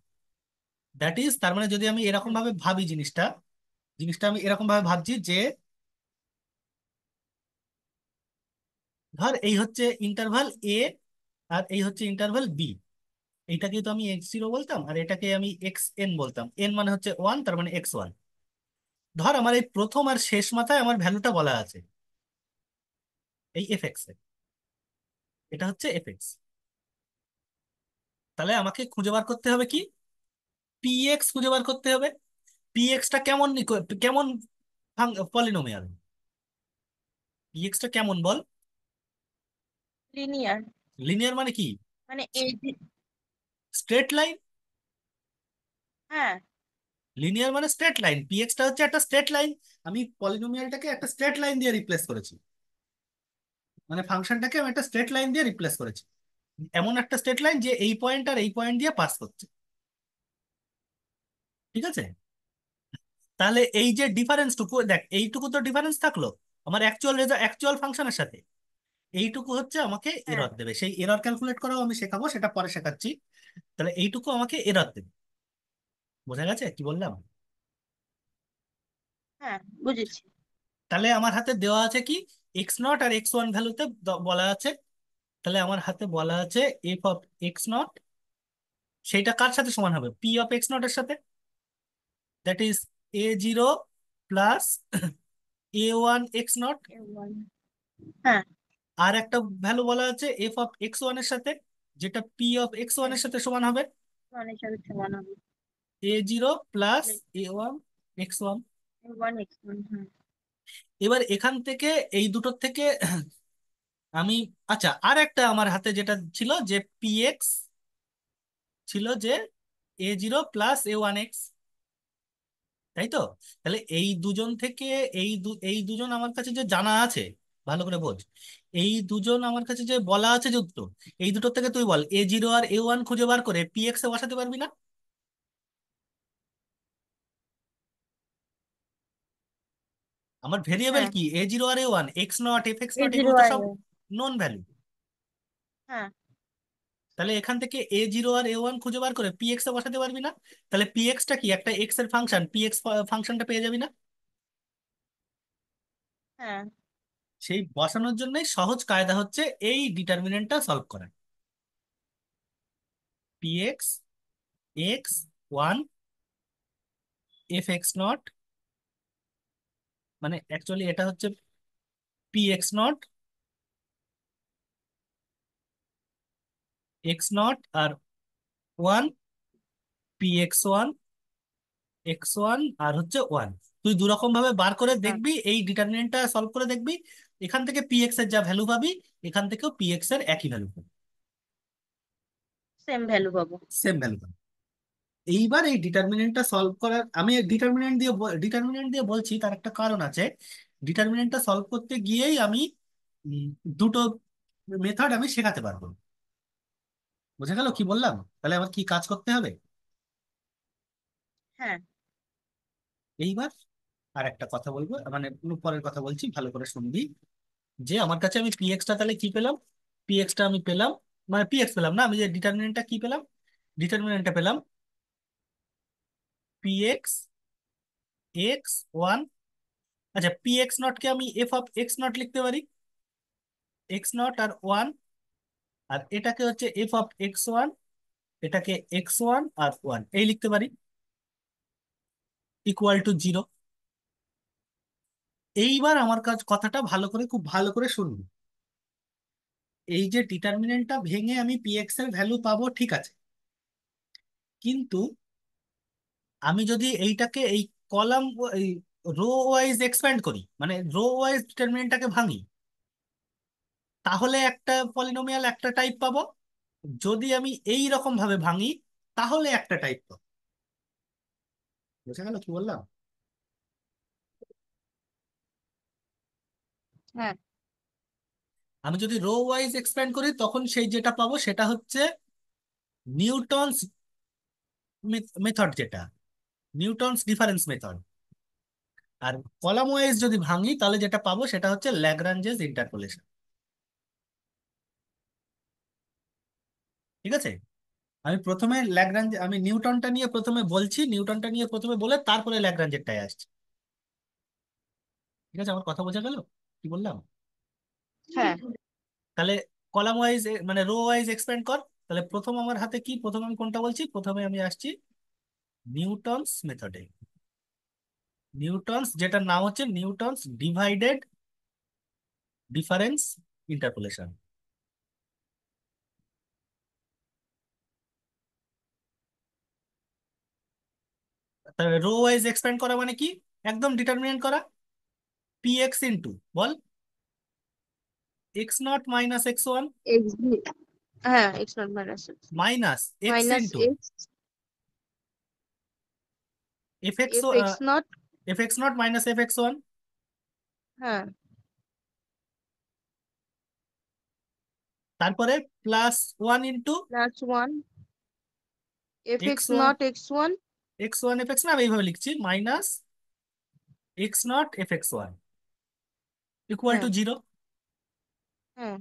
That is, তার মানে যদি আমি এরকম হুম। ভাবে ভাবি জিনিসটা, জিনিসটা আমি এরকম ভাবে ভাবছি যে ধর এই হচ্ছে ইন্টারভাল এ, আর এই হচ্ছে ইন্টারভাল বি। এইটাকে তো আমি x0 বলতাম, আর এটাকে আমি xn বলতাম। n মানে হচ্ছে 1, তার মানে x1। ধর আমার এই প্রথম আর শেষ মাথায় আমার ভ্যালুটা বলা আছে এই fx এ, এটা হচ্ছে fx। তাহলে আমাকে খুঁজে বার করতে হবে কি? px খুঁজে বার করতে হবে। px টা কেমন কেমন পলিনোমিয়াল? px টা কেমন বল? লিনিয়ার। লিনিয়ার মানে কি? মানে স্ট্রেট লাইন? হ্যাঁ লিনিয়ার মানে স্ট্রেট লাইন, পিএক্সটা হচ্ছে একটা স্ট্রেট লাইন। আমি পলিনোমিয়ালটাকে একটা স্ট্রেট লাইন দিয়ে রিপ্লেস করেছি, মানে ফাংশনটাকে আমি একটা স্ট্রেট লাইন দিয়ে রিপ্লেস করেছি, এমন একটা স্ট্রেট লাইন যে এই পয়েন্ট আর এই পয়েন্ট দিয়ে পাস করছে। ঠিক আছে? তাহলে এই যে ডিফারেন্সটুকু দেখ, এইটুকু তো ডিফারেন্স থাকলো আমার অ্যাকচুয়াল ফাংশনের সাথে, এইটুকু হচ্ছে আমাকে হ্যাঁ এরর দেবে। সেই এরর ক্যালকুলেট করাও আমি শেখাবো, সেটা পরে শেখাচ্ছি। তাহলে এইটুকু আমাকে এরর দেবে। বোঝা গেছে কি বললাম? হ্যাঁ, বুঝেছি। তাহলে আমার হাতে দেওয়া আছে কি, x0 আর x1 ভ্যালুতে বলা আছে। তাহলে আমার হাতে বলা আছে f(x0), সেইটা কার সাথে সমান হবে, p(x0) এর সাথে, that is a0 plus a1(x0). এবার, হ্যাঁ, আর একটা ভ্যালু বলা আছে f(x1) এর সাথে, যেটা p(x1) হ্যাঁ, এর সাথে সমান হবে ওয়ানের সাথে সমান হবে। a0 plus a1(x1). One X one, হ্যাঁ। এবার এখান থেকে, এই দুটোর থেকে আমি, আচ্ছা আর একটা আমার হাতে যেটা ছিল যে px ছিল যে a0 প্লাস a1(x), তাই তো? তাহলে এই দুজন থেকে, এই দুজন আমার কাছে যে জানা আছে, ভালো করে বোঝ, এই দুজন আমার কাছে যে বলা আছে যে উত্তর, এই দুটোর থেকে তুই বল a0 আর a1 খুঁজে বার করে px এ বসাতে পারবি না? আমার ভেরিয়েবল হ্যাঁ, কি, a0 আর a1, x0 f(x0), A0 এগুলো তো আর সব A। Non value. হ্যাঁ, তাহলে এখান থেকে a0 আর a1 খুঁজে বার করে px এ বসাতে পারবি না? তাহলে px টা কি, একটা x এর ফাংশন, px ফাংশনটা পেয়ে যাবি না? হ্যাঁ, সেই বসানোর জন্যই সহজ কায়দা হচ্ছে এই ডিটারমিনেন্টটা সলভ করা। px x1 f(x0), মানে অ্যাকচুয়ালি এটা হচ্ছে px0 x0 আর 1 px1 x1 আর হচ্ছে 1। তুই দু রকম ভাবে বার করে হ্যাঁ, দেখবি, এই ডিটারমিনেন্টটা সলভ করে দেখবি, এখান থেকে px এর যা ভ্যালু পাবি, এখান থেকেও px এর একই ভ্যালু পাবি, সেম ভ্যালু পাবো। সেম ভ্যালু পাবি। এইবার এই ডিটারমিনেন্টটা সলভ করার, আমি ডিটারমিনেন্ট দিয়ে বলছি, তার একটা কারণ আছে। ডিটারমিনেন্টটা সলভ করতে গিয়েই আমি উম, দুটো মেথড আমি শেখাতে পারবো। বুঝা গেল কি বললাম? তাহলে আমার কি কাজ করতে হবে? হ্যাঁ, এইবার আর একটা কথা বলবো, মানে পরের কথা বলছি, ভালো করে শুনবি। যে আমার কাছে আমি পিএক্সটা তাহলে কি পেলাম, পিএক্সটা আমি পেলাম, মানে পিএক্স পেলাম না, আমি যে ডিটারমিনেন্টটা কি পেলাম, ডিটারমিনেন্টটা পেলাম পিএক্স x1। আচ্ছা, px0 কে আমি f(x0) লিখতে পারি, x0 আর 1, আর এটাকে হচ্ছে f(x1), এটাকে x1 আর 1 এই লিখতে পারি, ইকুয়াল টু 0। এইবার আমার কাজ, কথাটা ভালো করে, খুব ভালো করে শুনবি। এই যে ডিটারমিনেন্টটা ভেঙে আমি পিএক্স এর ভ্যালু পাবো, ঠিক আছে, কিন্তু আমি যদি এইটাকে এই কলাম, এই রো ওয়াইজ এক্সপ্যান্ড করি, মানে রো ওয়াইজ ডিটারমিনেন্টটাকে ভাঙি, তাহলে একটা পলিনোমিয়াল একটা টাইপ পাবো। যদি আমি এই রকম ভাবে ভাঙি, তাহলে একটা টাইপ পাবো। বোঝা গেল কি বললাম? হ্যাঁ, আমি যদি রো ওয়াইজ এক্সপ্যান্ড করি, তখন সেই যেটা পাবো সেটা হচ্ছে নিউটনস মেথড, যেটা নিউটনস ডিফারেন্স মেথড। আর কলাম ওয়াইজ যদি ভাঙি, তাহলে যেটা পাবো সেটা হচ্ছে ল্যাগ্রাঞ্জেস ইন্টারপোলেশন। ঠিক আছে? আমি প্রথমে আমি নিউটনটা নিয়ে প্রথমে বলছি, নিউটনটা নিয়ে প্রথমে বলে তারপরে ল্যাগ্রাঞ্জেরটায় আসছি। ঠিক আছে? আমার কথা বোঝা গেল কি বললাম? হ্যাঁ, তাহলে কলাম ওয়াইজ, মানে রো ওয়াইজ এক্সপ্যান্ড কর। তাহলে প্রথম আমার হাতে কি, প্রথমে আমি কোনটা বলছি, প্রথমে আমি আসছি নিউটনস মেথডে। নিউটনস, যেটার নাম হচ্ছে নিউটনস ডিভাইডেড ডিফারেন্স ইন্টারপোলেশন। তাহলে রো ওয়াইজ এক্সপ্যান্ড করা মানে কি, একদম ডিটারমিনেন্ট করা, পিএক্স ইন্টু, বল, x0 minus x1 X V, হ্যাঁ, X naught minus X, minus X minus into X, F X F X naught. F X naught minus F X one, হ্যাঁ। তারপরে plus one into plus one F X X one, naught X one. X one F X না, আমি এইভাবে লিখছি, minus X naught F X one equal to হ্যাঁ। Zero. হ্যাঁ।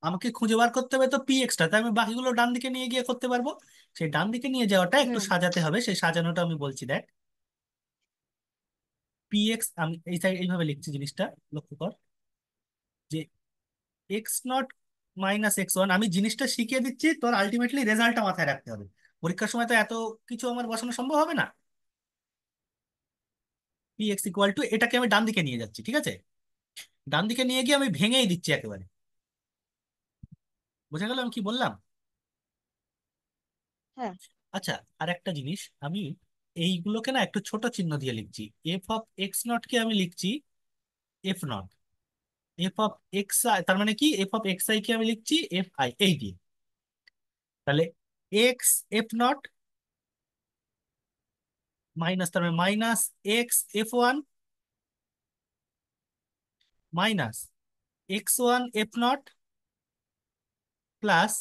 আমাকে খুঁজে বার করতে হবে তো পি এক্সটা, তাই আমি বাকিগুলো ডান দিকে নিয়ে গিয়ে করতে পারবো। সেই ডান দিকে নিয়ে যাওয়াটা একটু হুম। সাজাতে হবে, সেই সাজানোটা আমি বলছি দেখ। পি এক্স আমি এই সাইড এইভাবে লিখছি জিনিসটা, লক্ষ্য কর যে x naught minus x one, আমি জিনিসটা শিখিয়ে দিচ্ছি, তোর আলটিমেটলি রেজাল্টটা মাথায় রাখতে হবে। পরীক্ষার সময় তো এত কিছু আমার বসানো সম্ভব হবে না। পি এক্স ইকুয়াল টু, এটাকে আমি ডান দিকে নিয়ে যাচ্ছি, ঠিক আছে? ডান দিকে নিয়ে গিয়ে আমি ভেঙেই দিচ্ছি একেবারে। বোঝা গেল আমি কি বললাম? হ্যাঁ। আচ্ছা, আর একটা জিনিস, আমি এইগুলোকে না একটু ছোট চিহ্ন দিয়ে লিখছি। এফ অফ এক্স নট কে আমি লিখছি F not, F of X I তার মানে কি, F of X I K আমি লিখছি এফ আই, এই দিয়ে। তাহলে এক্স এফ নট মাইনাস, তার মানে minus X F one minus x one F not plus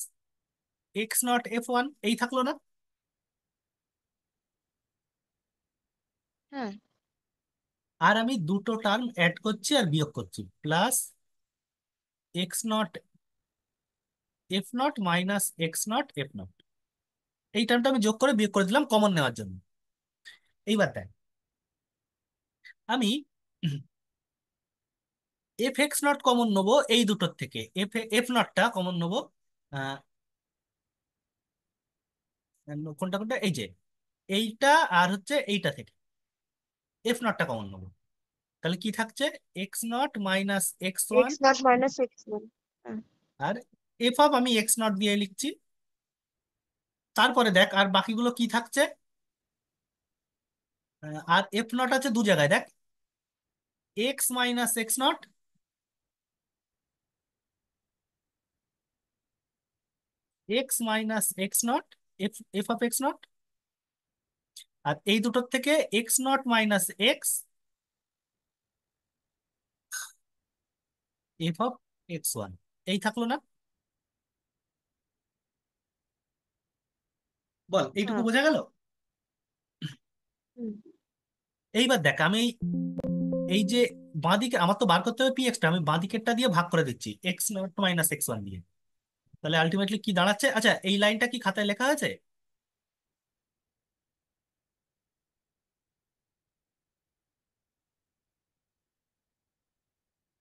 x naught F one, এই থাকলো না? হ্যাঁ। আর আমি দুটো টার্ম অ্যাড করছি আর বিয়োগ করছি, plus x naught F not minus X naught F not, এই টার্মটা আমি যোগ করে বিয়োগ করে দিলাম কমন নেওয়ার জন্য। এইবার দেখ, আমি এফ এক্স নট কমন নেবো এই দুটোর থেকে, এফ এফ নটটা কমন নেবো। আহ, কোনটা কোনটা, এই যে এইটা আর হচ্ছে এইটা থেকে এফ নটটা কমন নেবো। তাহলে কি থাকছে, x naught minus x one, x naught minus x one. হ্যাঁ। আর এফ অফ আমি এক্স নট দিয়ে লিখছি। তারপরে দেখ আর বাকিগুলো কি থাকছে। আর এফ নট আছে দু জায়গায়, দেখ, X minus X naught, X minus X naught, F F of x naught. আর এই দুটোর থেকে X naught minus X, F of x one, এই থাকলো না? বল, এইটুকু হ্যাঁ। বোঝা গেল? হুম। এইবার দেখ, আমি এই যে বাঁদিকে আমার তো বার করতে হবে পি এক্সটা, আমি বাঁদিকেরটা দিয়ে ভাগ করে দিচ্ছি x naught minus x one দিয়ে। তাহলে আলটিমেটলি কি দাঁড়াচ্ছে, আচ্ছা এই লাইনটা কি খাতায় লেখা আছে?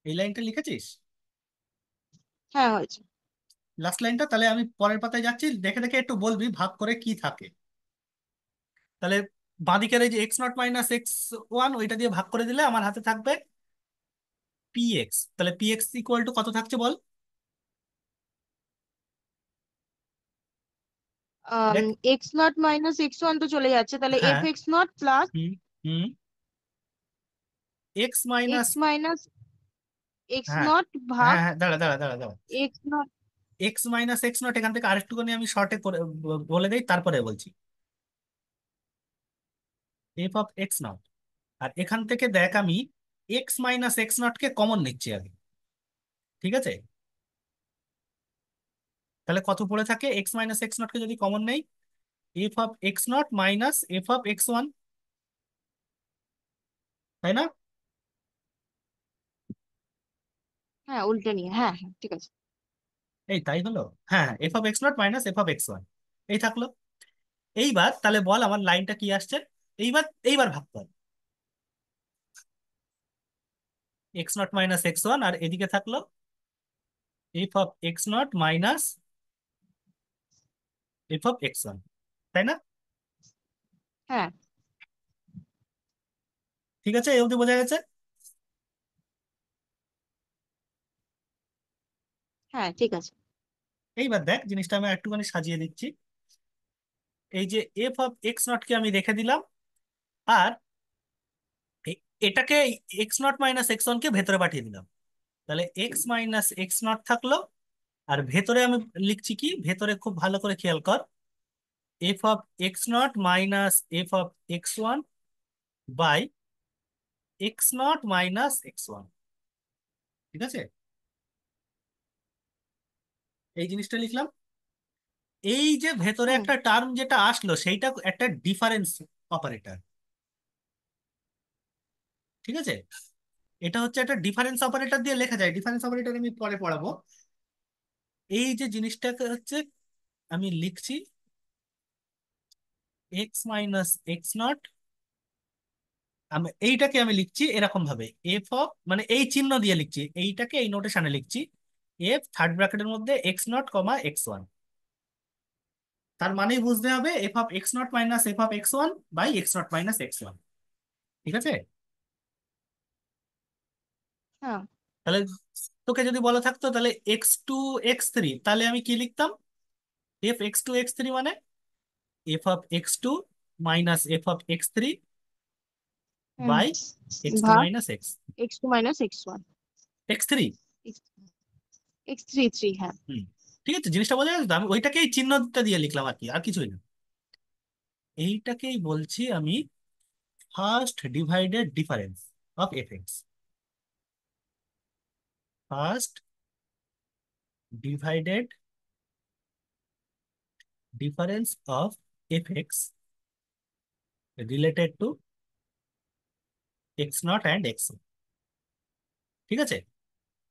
এই লাইনটা লিখেছিস? হ্যাঁ হয়েছে। লাস্ট লাইনটা, তাহলে আমি পরের পাতায় যাচ্ছি, দেখে দেখে একটু বলবি ভাগ করে কি থাকে। তাহলে বাঁদিকের এই যে x naught minus x one, ওইটা দিয়ে ভাগ করে দিলে আমার হাতে থাকবে পি এক্স। তাহলে পি এক্স ইকুয়াল টু কত থাকছে বল? দেখ, x naught minus x one তো চলে যাচ্ছে, তাহলে এফ হ্যাঁ, X not plus hmm hmm, x minus, X minus x হ্যাঁ নট হ্যাঁ ভাগ হ্যাঁ, দাঁড়া দাঁড়া দাঁড়া দাঁড়া, x naught. X minus X not এখান থেকে আরেকটুখানি আমি শর্টে করে বলে দেই, তারপরে বলছি এফ অফ এক্স নট। আর এখান থেকে দেখ, আমি এক্স মাইনাস এক্স নট কে কমন নিচ্ছি আগে, ঠিক আছে? তাহলে কত পড়ে থাকে, এক্স মাইনাস এক্স নট কে যদি কমন নেই, F of x naught minus F of x one, তাই না? হ্যাঁ উল্টে নিয়ে, হ্যাঁ হ্যাঁ ঠিক আছে। এই তাই হলো। হ্যাঁ, F of x naught minus F of x one, এই থাকলো। এইবার তাহলে বল আমার লাইনটা কি আসছে। এইবার এইবার ভাগ কর, x naught minus x one, আর এদিকে থাকলো f of x naught minus F of x one, তাই না? হ্যাঁ। ঠিক আছে, এই অবধি বোঝা গেছে? হ্যাঁ ঠিক আছে। এইবার দেখ জিনিসটা আমি একটুখানি সাজিয়ে দিচ্ছি। এই যে এফ অফ এক্স নট কে আমি রেখে দিলাম, আর এ- এটাকে x naught minus x one কে ভেতরে পাঠিয়ে দিলাম। তাহলে এক্স মাইনাস এক্স নট থাকলো, আর ভেতরে আমি লিখছি কি, ভেতরে খুব ভালো করে খেয়াল কর, F of x naught minus F of x one by x0 - x1। ঠিক আছে, এই জিনিসটা লিখলাম। এই যে ভেতরে হুম। একটা টার্ম যেটা আসলো সেইটা একটা ডিফারেন্স অপারেটর। ঠিক আছে, এটা হচ্ছে একটা ডিফারেন্স অপারেটর দিয়ে লেখা যায়, ডিফারেন্স অপারেটর আমি পরে পড়াবো। এই যে জিনিসটাকে হচ্ছে আমি লিখছি x - x0। আমি এইটাকে আমি লিখছি এরকম ভাবে, এফ অফ, মানে এই চিহ্ন দিয়ে লিখছি এইটাকে, এই নোটেশনে লিখছি এফ থার্ড ব্র্যাকেটের মধ্যে x0, x1। তার মানেই বুঝতে হবে f(x0 - f(x1)/x0 - x1। ঠিক আছে, হ্যাঁ। তাহলে তোকে যদি বলা থাকতো তাহলে x2 x3, তাহলে আমি কি লিখতাম? f(x2 x3) মানে f(x2 - f(x3) hmm. By x2 ভাগ - x2 - x1। x3। x3 হ্যাঁ। হুম, ঠিক আছে, জিনিসটা বোঝা যাচ্ছে তো? আমি ওইটাকেই চিহ্নটা দিয়ে লিখলাম আর কি, আর কিছুই না। এইটাকেই বলছি আমি first divided difference of F x. First divided difference of F x related to x0 and x। ঠিক আছে,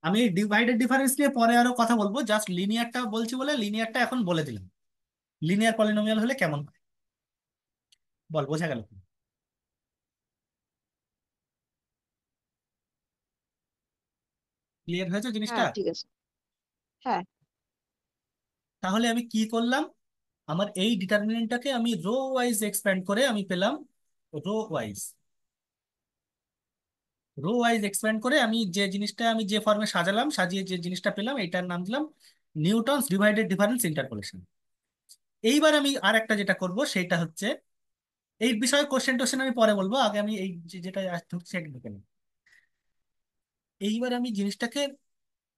আমি ডিভাইডেড ডিফারেন্স নিয়ে পরে আরো কথা বলবো, জাস্ট লিনিয়ারটা বলছি বলে লিনিয়ারটা এখন বলে দিলাম। লিনিয়ার পলিনোমিয়াল হলে কেমন হয় বল, বোঝা গেল? ক্লিয়ার হয়েছে জিনিসটা? হ্যাঁ ঠিক আছে। হ্যাঁ। তাহলে আমি কি করলাম, আমার এই ডিটারমিনেন্টটাকে আমি রো ওয়াইজ এক্সপ্যান্ড করে আমি পেলাম rho wise. Rho wise expand করে আমি যে জিনিসটা আমি যে ফর্মে সাজালাম, সাজিয়ে যে জিনিসটা পেলাম, এটার নাম দিলাম নিউটনস ডিভাইডেড ডিফারেন্স ইন্টারপোলেশন। এইবার আমি আর একটা যেটা করব সেটা হচ্ছে, এই বিষয়ে কোশ্চেন টোশ্চেন আমি পরে বলবো, আগে আমি এই যেটা ধরছি সেটা ঢুকে নিই। এইবার আমি জিনিসটাকে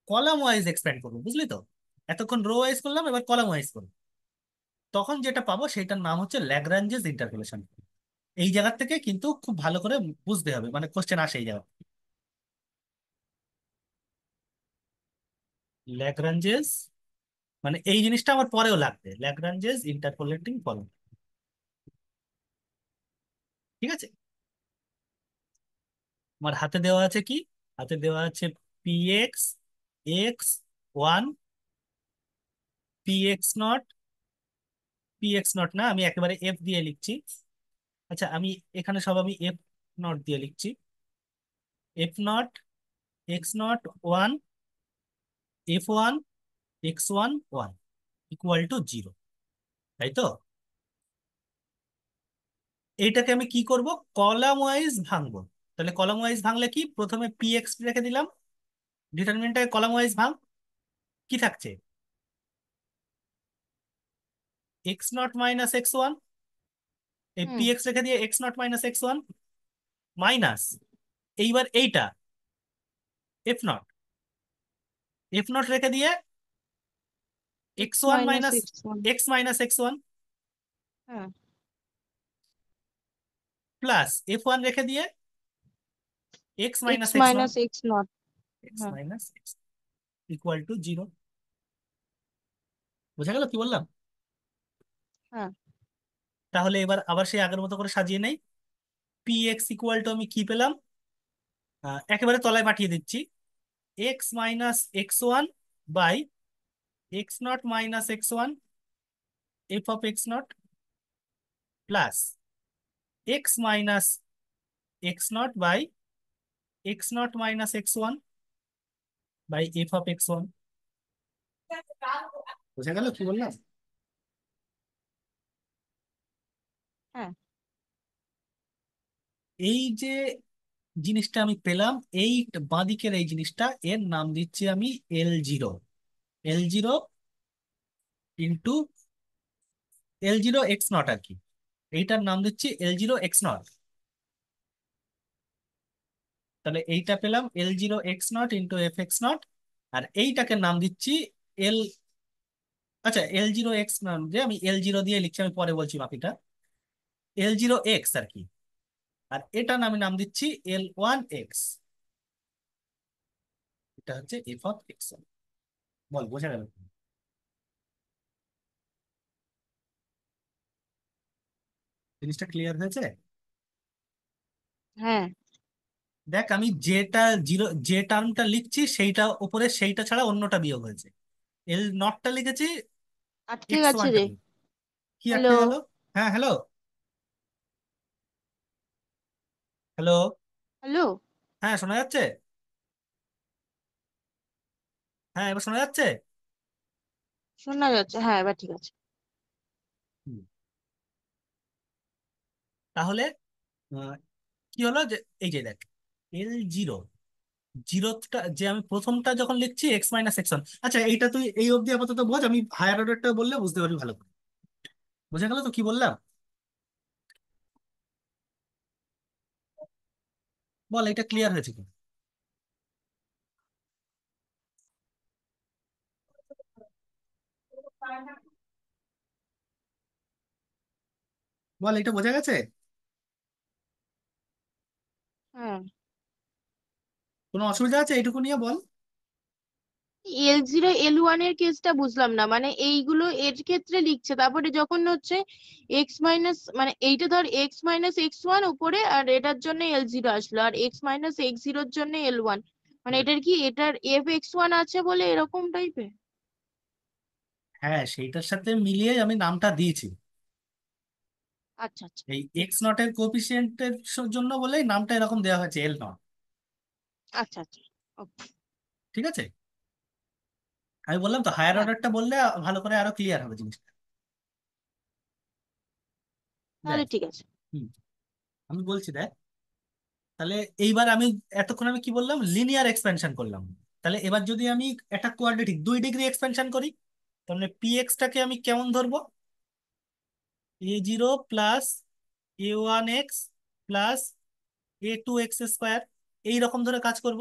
কলাম ওয়াইজ এক্সপ্যান্ড করবো, বুঝলি তো? এতক্ষণ রো ওয়াইজ করলাম, এবার কলাম ওয়াইজ করবো। তখন যেটা পাবো সেটার নাম হচ্ছে ল্যাগ্রাঞ্জেস ইন্টারপোলেশন। এই জায়গা থেকে কিন্তু খুব ভালো করে বুঝতে হবে, মানে কোশ্চেন আসে এই জায়গা। ল্যাগ্রাঞ্জেস, মানে এই জিনিসটা আমার পরেও লাগবে, ল্যাগ্রাঞ্জেস ইন্টারপোলেটিং ফর্মুলা। ঠিক আছে, আমার হাতে দেওয়া আছে কি? হাতে দেওয়া আছে px(x1), px0, px0 না, আমি একেবারে f দিয়ে লিখছি। আচ্ছা, আমি এখানে সব আমি f0 দিয়ে লিখছি। f0, x0 1, f1, x1 1 = 0, তাই তো? এইটাকে আমি কি করব, কলাম ওয়াইজ ভাঙবো। তাহলে কলাম ওয়াইজ ভাঙলে কি, প্রথমে px রেখে দিলাম, ডিটারমিনেন্টটাকে কলাম ওয়াইজ ভাঙ, কি থাকছে? x0 - x1, এই হুম। px রেখে দিয়ে x0 - x1 মাইনাস, এইবার এইটা f0, f0 রেখে দিয়ে x x1 minus minus x one x - x1 হ্যাঁ। প্লাস f1 রেখে দিয়ে x x - x1, minus X not. x হ্যাঁ। - x = 0। বোঝা গেল কি বললাম? হ্যাঁ। তাহলে এবার আবার সেই আগের মতো করে সাজিয়ে নেই। px = আমি কি পেলাম, একেবারে তলায় পাঠিয়ে দিচ্ছি, x - x1/x0 - x1 f(x0) x - x0/x0 - x1 বোঝা গেল কি বললাম? হ্যাঁ। এই যে জিনিসটা আমি পেলাম, এই বাঁদিকের এই জিনিসটা, এর নাম দিচ্ছি আমি L0, ইন্টু L0 x0 আর কি। এইটার নাম দিচ্ছি L0 x0। তাহলে এইটা পেলাম L0 x0 × f(x0), আর এইটাকে নাম দিচ্ছি এল, আচ্ছা L0 x নাম দিয়ে আমি L0 দিয়ে লিখছি, আমি পরে বলছি বাকিটা। L0 x আর কি, আর এটার আমি নাম দিচ্ছি L1x। এটা হচ্ছে f(x). বল, বোঝা গেল? জিনিসটা ক্লিয়ার হয়েছে? হ্যাঁ দেখ, আমি যেটা জিরো, যে টার্মটা লিখছি সেইটা উপরে, সেইটা ছাড়া অন্যটা বিয়োগ হয়েছে। L0টা লিখেছি, আটকে এক্স গেছে ওয়ানটা রে। বিয়োগ। কি হ্যালো। আটকে গেল? হ্যাঁ, হ্যালো। হ্যালো। হ্যালো। হ্যাঁ, শোনা যাচ্ছে? হ্যাঁ, এবার শোনা যাচ্ছে? শোনা যাচ্ছে, হ্যাঁ এবার ঠিক আছে। হুম। তাহলে আহ, কি হলো যে, এই যে দেখ, L0, জিরোটা যে আমি প্রথমটা যখন লিখছি x-x1। আচ্ছা, এইটা তুই এই অবধি আপাতত বোঝ, আমি হায়ার অর্ডারটা বললে বুঝতে পারবি ভালো করে। বোঝা গেল তো কি বললাম? বল, এটা ক্লিয়ার হয়েছে কি? বল, এটা বোঝা গেছে? হ্যাঁ। কোনো অসুবিধা আছে এইটুকু নিয়ে, বল। L0 L1 এর কেসটা বুঝলাম না, মানে এইগুলো এর ক্ষেত্রে লিখছে, তারপরে যখন হচ্ছে এক্স মাইনাস, মানে এইটা ধর x-x1 উপরে, আর এটার জন্য L0 আসলো, আর x-x0 জন্য L1, মানে এটার কি, এটার f(x1) আছে বলে এরকম টাইপের। হ্যাঁ, সেইটার সাথে মিলিয়ে আমি নামটা দিয়েছি। আচ্ছা আচ্ছা, এই ঠিক এক্স আছে। নটের কোপিসিয়েন্টের জন্য বলেই নামটা এরকম দেওয়া হয়েছে, L0। আচ্ছা আচ্ছা। ওকে। ঠিক আছে। আমি বললাম তো, হায়ার হ্যাঁ, অর্ডারটা বললে ভালো করে আরো ক্লিয়ার হবে জিনিসটা। তাহলে দেখ। ঠিক আছে। হুম। আমি বলছি, দেখ। তাহলে এইবার আমি, এতক্ষণ আমি কি বললাম, লিনিয়ার এক্সপেনশন করলাম। তাহলে এবার যদি আমি একটা কোয়াড্রেটিক 2 ডিগ্রি এক্সপেনশন করি, তাহলে px টাকে আমি কেমন ধরবো? a0 plus a1x plus a2x square, এইরকম ধরে কাজ করব।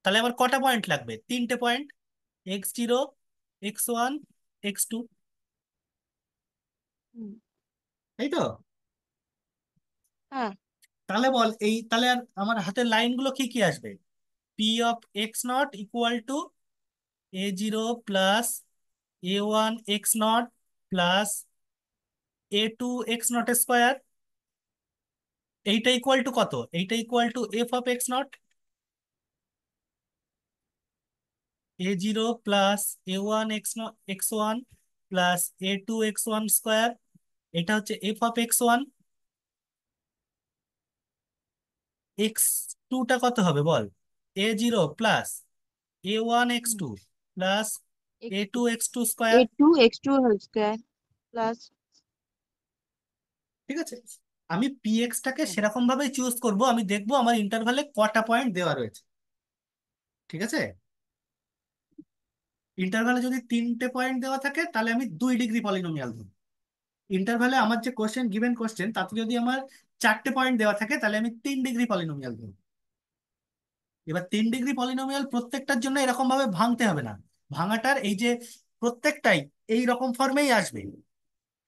তাহলে আমার কটা পয়েন্ট লাগবে? 3টে পয়েন্ট, x0, x1, x2। হুম। তাই তো? হ্যাঁ। তাহলে বল, এই তাহলে আর আমার হাতের লাইনগুলো কি কি আসবে? p(x0) = a0 plus a1x0 plus a2x0 square. এইটা ইকুয়াল টু কত? এইটা equal to f(x0) a0 plus a1x0 x1 plus a2x1 square. এটা হচ্ছে f(x1). x2টা কত হবে বল? a0 plus a1x2 hmm. Plus x two, a2x2 স্কোয়ার। a2 x2 whole square plus. ঠিক আছে। আমি px টাকে সেরকম ভাবে চুজ করব, আমি দেখবো আমার ইন্টারভালে কটা পয়েন্ট দেওয়া রয়েছে। ঠিক আছে। ইন্টারভালে যদি 3টে পয়েন্ট দেওয়া থাকে, তাহলে আমি 2 ডিগ্রি পলিনোমিয়াল ধরবো। ইন্টারভালে আমার যে কোশ্চেন, গিভেন কোশ্চেন, তাতে যদি আমার 4টে পয়েন্ট দেওয়া থাকে, তাহলে আমি 3 ডিগ্রি পলিনোমিয়াল ধরবো। এবার 3 ডিগ্রি পলিনোমিয়াল প্রত্যেকটার জন্য এরকম ভাবে ভাঙতে হবে না। ভাঙাটার এই যে, প্রত্যেকটাই এই রকম ফর্মেই আসবে।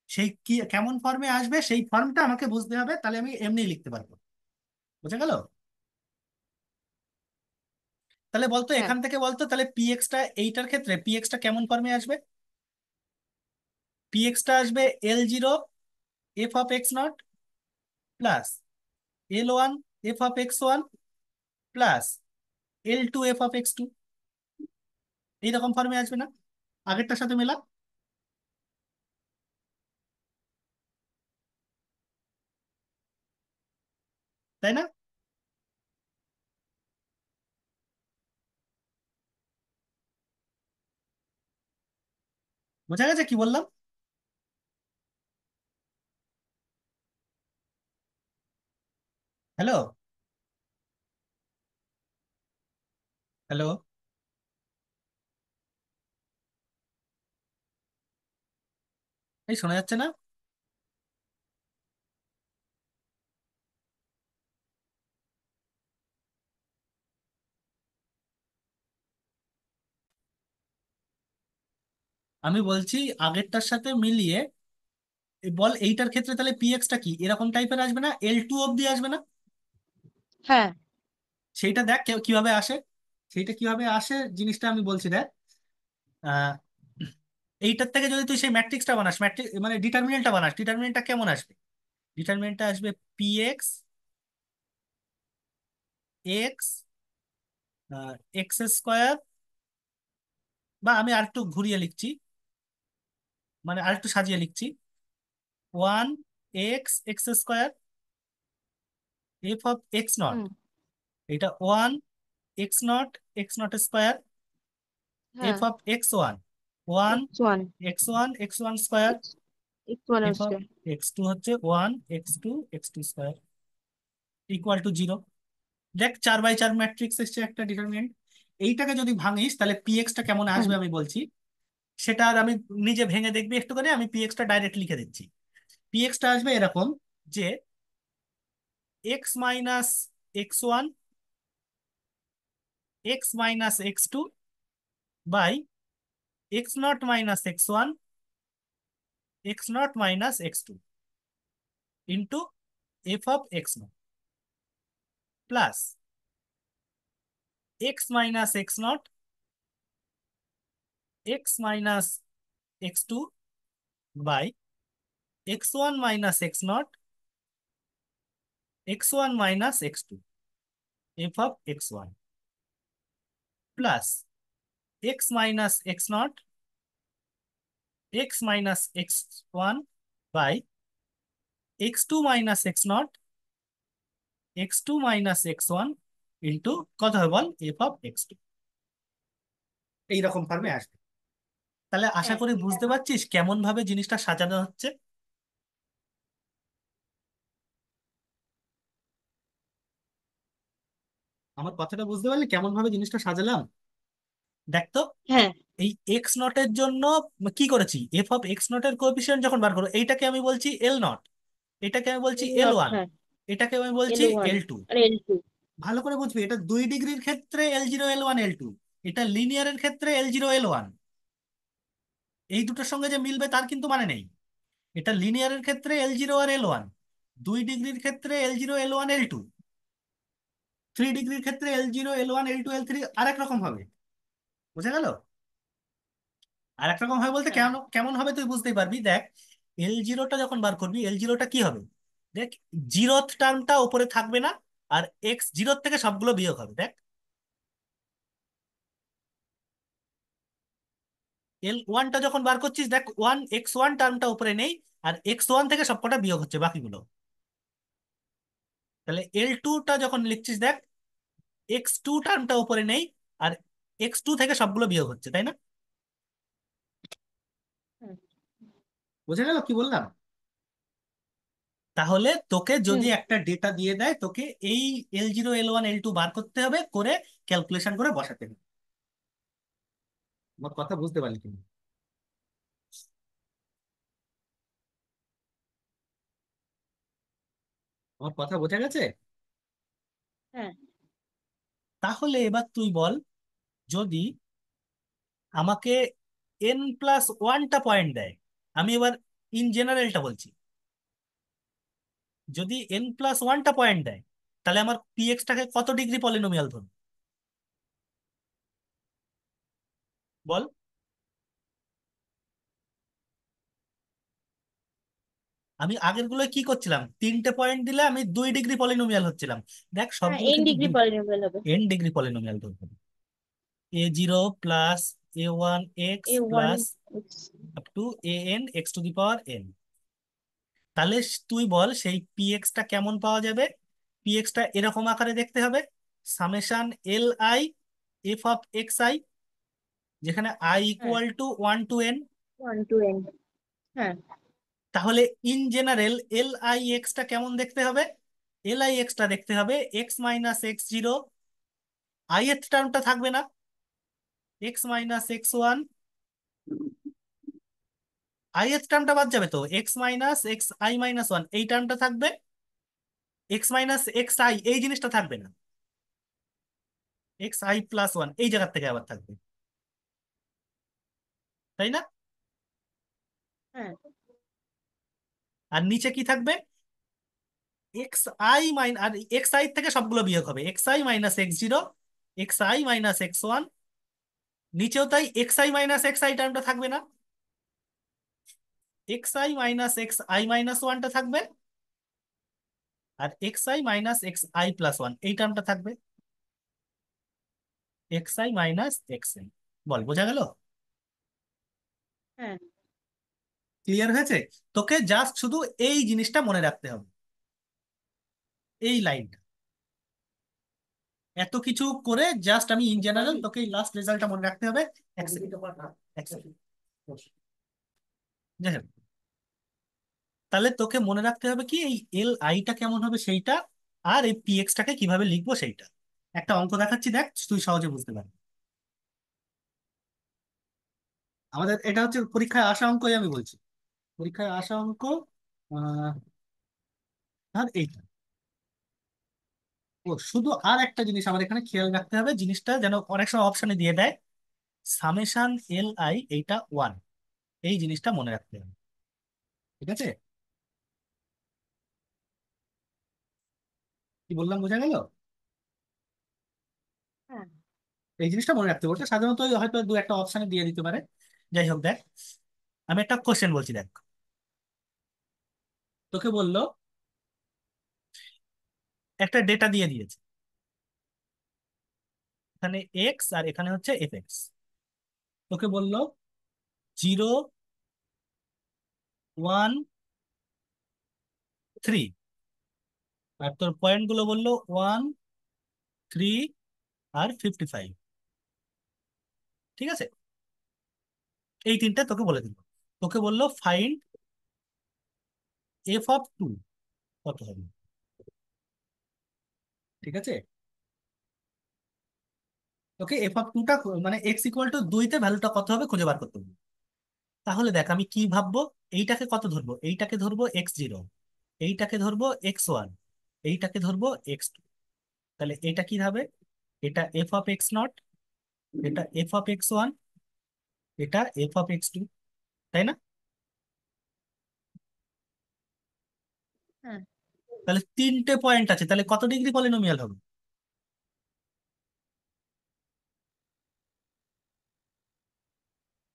সেই কি কেমন ফর্মে আসবে, সেই ফর্মটা আমাকে বুঝতে হবে, তাহলে আমি এমনি লিখতে পারবো। বুঝা গেল? তাহলে বলতো, হ্যাঁ। এখান থেকে বলতো, তাহলে px টা, এইটার ক্ষেত্রে px টা কেমন ফর্মে আসবে? px টা আসবে L0 f(x0) plus L1 f(x1) plus L2 f(x2). এইরকম ফর্মে আসবে না? আগেরটার সাথে মেলা, তাই না? বোঝা গেছে কি বললাম? হ্যালো। হ্যালো। এই শোনা যাচ্ছে না? আমি বলছি, আগেরটার সাথে মিলিয়ে বল এইটার ক্ষেত্রে তাহলে পিএক্সটা কি এরকম টাইপের আসবে না, L2 অব্দি আসবে না? হ্যাঁ। সেইটা দেখ কিভাবে আসে। সেইটা কিভাবে আসে জিনিসটা আমি বলছি দেখ। আহ, এইটার থেকে যদি তুই সেই ম্যাট্রিক্সটা বানাস, ম্যাট্রিক মানে ডিটারমিনেন্টটা বানাস, ডিটারমিনেন্টটা কেমন আসবে? ডিটারমিনেন্টটা আসবে পিএক্স এক্স এক্স স্কোয়ার, বা আমি আরেকটু ঘুরিয়ে লিখছি, মানে আরেকটু সাজিয়ে লিখছি, 1 x x স্কোয়ার f(x0), হুম। এটা 1 x0 x0 স্কোয়ার হ্যাঁ। f(x1), one x1 x1 square x1 f of আসবে। x2 হচ্ছে 1 x2 x2 square equal to 0। দেখ 4 বাই 4 ম্যাট্রিক্স এসছে একটা ডিটারমিনেন্ট। এইটাকে যদি ভাঙিস তাহলে পিএক্সটা কেমন হ্যাঁ। আসবে আমি বলছি। সেটা আর আমি নিজে ভেঙে দেখবি একটুখানি, আমি পিএক্সটা ডাইরেক্ট লিখে দিচ্ছি। পিএক্সটা আসবে এরকম যে x - x1 x - x2 by x0 - x1 x0 - x2 into f(x0) plus x - x0 x - x2 by x1 - x0 x1 - x2 f(x1) plus x - x0 x - x1 by x2 - x0 x2 - x1 into কত হবে বল, f(x2)। এইরকম ফর্মে আসবে। তাহলে আশা হ্যাঁ। করি বুঝতে পারছিস কেমন ভাবে জিনিসটা সাজানো হচ্ছে। আমার কথাটা বুঝতে পারলি কেমন ভাবে জিনিসটা সাজালাম? দেখ তো, হ্যাঁ। এই x0 এর জন্য কি করেছি, f(x0) এর কোএফিসিয়েন্ট যখন বার করবো এইটাকে আমি বলছি L0, এটাকে আমি বলছি এল নট, L1, হ্যাঁ। এটাকে আমি বলছি L1 L2। আর L2। ভালো করে বুঝবি, এটা 2 ডিগ্রির ক্ষেত্রে L0 L1 L2, এটা লিনিয়ারের ক্ষেত্রে L0 L1। এই দুটোর সঙ্গে যে মিলবে তার কিন্তু মানে নেই। এটা লিনিয়ারের ক্ষেত্রে L0 আর L1, 2 ডিগ্রির ক্ষেত্রে L0 L1 L2, 3 ডিগ্রির ক্ষেত্রে L0 L1 L2 L3 আরেক রকম হবে। বুঝা গেল? আরেক রকম হবে বলতে হ্যাঁ। কেমন কেমন হবে তুই বুঝতেই পারবি। দেখ L0টা যখন বার করবি, L0টা কি হবে, দেখ জিরোথ টার্মটা উপরে থাকবে না, আর x0 থেকে সবগুলো বিয়োগ হবে। দেখ L1টা যখন বার করছিস, দেখ 1 x1 টার্মটা উপরে নেই, আর x1 থেকে সবকটা বিয়োগ হচ্ছে বাকিগুলো। তাহলে L2টা যখন লিখছিস, দেখ x2 টার্মটা উপরে নেই, আর x2 থেকে সবগুলো বিয়োগ হচ্ছে, তাই না? হ্যাঁ। বুঝে গেল কি বললাম? তাহলে তোকে যদি হুম। একটা ডেটা দিয়ে দেয়, তোকে এই L0 L1 L2 বার করতে হবে, করে ক্যালকুলেশন করে বসাতে হবে। আমার কথা বুঝতে পারলি তুমি? আমার কথা বোঝা গেছে? হ্যাঁ। তাহলে এবার তুই বল, যদি আমাকে n+1টা পয়েন্ট দেয়, আমি এবার ইন জেনারেলটা বলছি, যদি n+1টা পয়েন্ট দেয়, তাহলে আমার পিএক্সটাকে কত ডিগ্রি পলিনোমিয়াল ধরবো বল? আমি আগের গুলো কি করছিলাম, 3টে পয়েন্ট দিলে আমি 2 ডিগ্রি পলিনোমিয়াল হচ্ছিলাম। দেখ হ্যাঁ, সবগুলো এন কিন্তু ডিগ্রি পলিনোমিয়াল হবে। n ডিগ্রি পলিনোমিয়াল ধরবো। a0 plus a1 x A one plus x. Up to an x⁴n। তাহলে তুই বল সেই পিএক্সটা কেমন পাওয়া যাবে। পিএক্সটা এরকম আকারে দেখতে হবে, সামেশন Li f(xi), যেখানে i হ্যাঁ। = 1 to n। 1 to n। হ্যাঁ। তাহলে ইন জেনারেল Lix টা কেমন দেখতে হবে? Lix টা দেখতে হবে x - x0, এর টার্মটা থাকবে না, x - x1, এর টার্মটা বাদ যাবে তো, x - xi - 1 এই টার্মটা থাকবে, x - xi এই জিনিসটা থাকবে না, xi+1 এই জায়গার থেকে আবার থাকবে, তাই না? হ্যাঁ। আর নিচে কি থাকবে? এক্স আই মাইনাস, আর এক্স আই থেকে সবগুলো বিয়োগ হবে, x I minus x zero, x I minus x one. নিচেও তাই, x I minus x i টার্মটা থাকবে না, x I minus x I minus ওয়ানটা থাকবে, আর x I minus x i plus one এই টার্মটা থাকবে, x I minus x i. বল, বোঝা গেল? হ্যাঁ ক্লিয়ার হয়েছে? তোকে জাস্ট শুধু এই জিনিসটা মনে রাখতে হবে, এই লাইনটা। এত কিছু করে জাস্ট আমি ইন জেনারেল তোকে এই লাস্ট রেজাল্টটা মনে রাখতে হবে। এক সেকেন্ড, এক সেকেন্ড। যাই হোক, তাহলে তোকে মনে রাখতে হবে কি, এই এল আইটা কেমন হবে সেইটা, আর এই পি এক্সটাকে কিভাবে লিখবো সেইটা। একটা অঙ্ক দেখাচ্ছি, দেখ, তুই সহজে বুঝতে পারবি। আমাদের এটা হচ্ছে পরীক্ষায় আসা অঙ্কই আমি বলছি, পরীক্ষায় আসা অঙ্ক। আহ, আর এইটা, ও শুধু আর একটা জিনিস আমার এখানে খেয়াল রাখতে হবে, জিনিসটা যেন অনেক সময় অপশনে দিয়ে দেয়, সামেশন এল আই এইটা ওয়ান, এই জিনিসটা মনে রাখতে হবে। ঠিক আছে? কি বললাম, বোঝা গেল? হ্যাঁ এই জিনিসটা মনে রাখতে হবে, ওটা সাধারণত ওই হয়তো দু একটা অপশনে দিয়ে দিতে পারে। যাই হোক, দেখ, আমি একটা কোশ্চেন বলছি, দেখ। তোকে বললো একটা ডেটা দিয়ে দিয়েছে, এখানে এক্স আর এখানে হচ্ছে এফ এক্স। তোকে বললো 0, 1, 3, আর তোর পয়েন্ট গুলো বললো 1, 3 আর 55। ঠিক আছে? এই তিনটা তোকে বলে দিল। তোকে বললো ফাইন্ড f(2) কত হবে। ঠিক আছে? তোকে f(2) মানে x = 2 তে ভ্যালুটা কত হবে খুঁজে বার করতে হবে। তাহলে দেখ, আমি কি ভাববো, এইটাকে কত ধরবো, এইটাকে ধরবো x0, এইটাকে ধরবো x1, এইটাকে ধরবো x2। তাহলে এটা কি হবে? এটা f(x0), এটা f(x1), এটা f(x2), তাই না? হ্যাঁ তাহলে তিনটে পয়েন্ট আছে, তাহলে কত ডিগ্রি পলিনোমিয়াল হবে?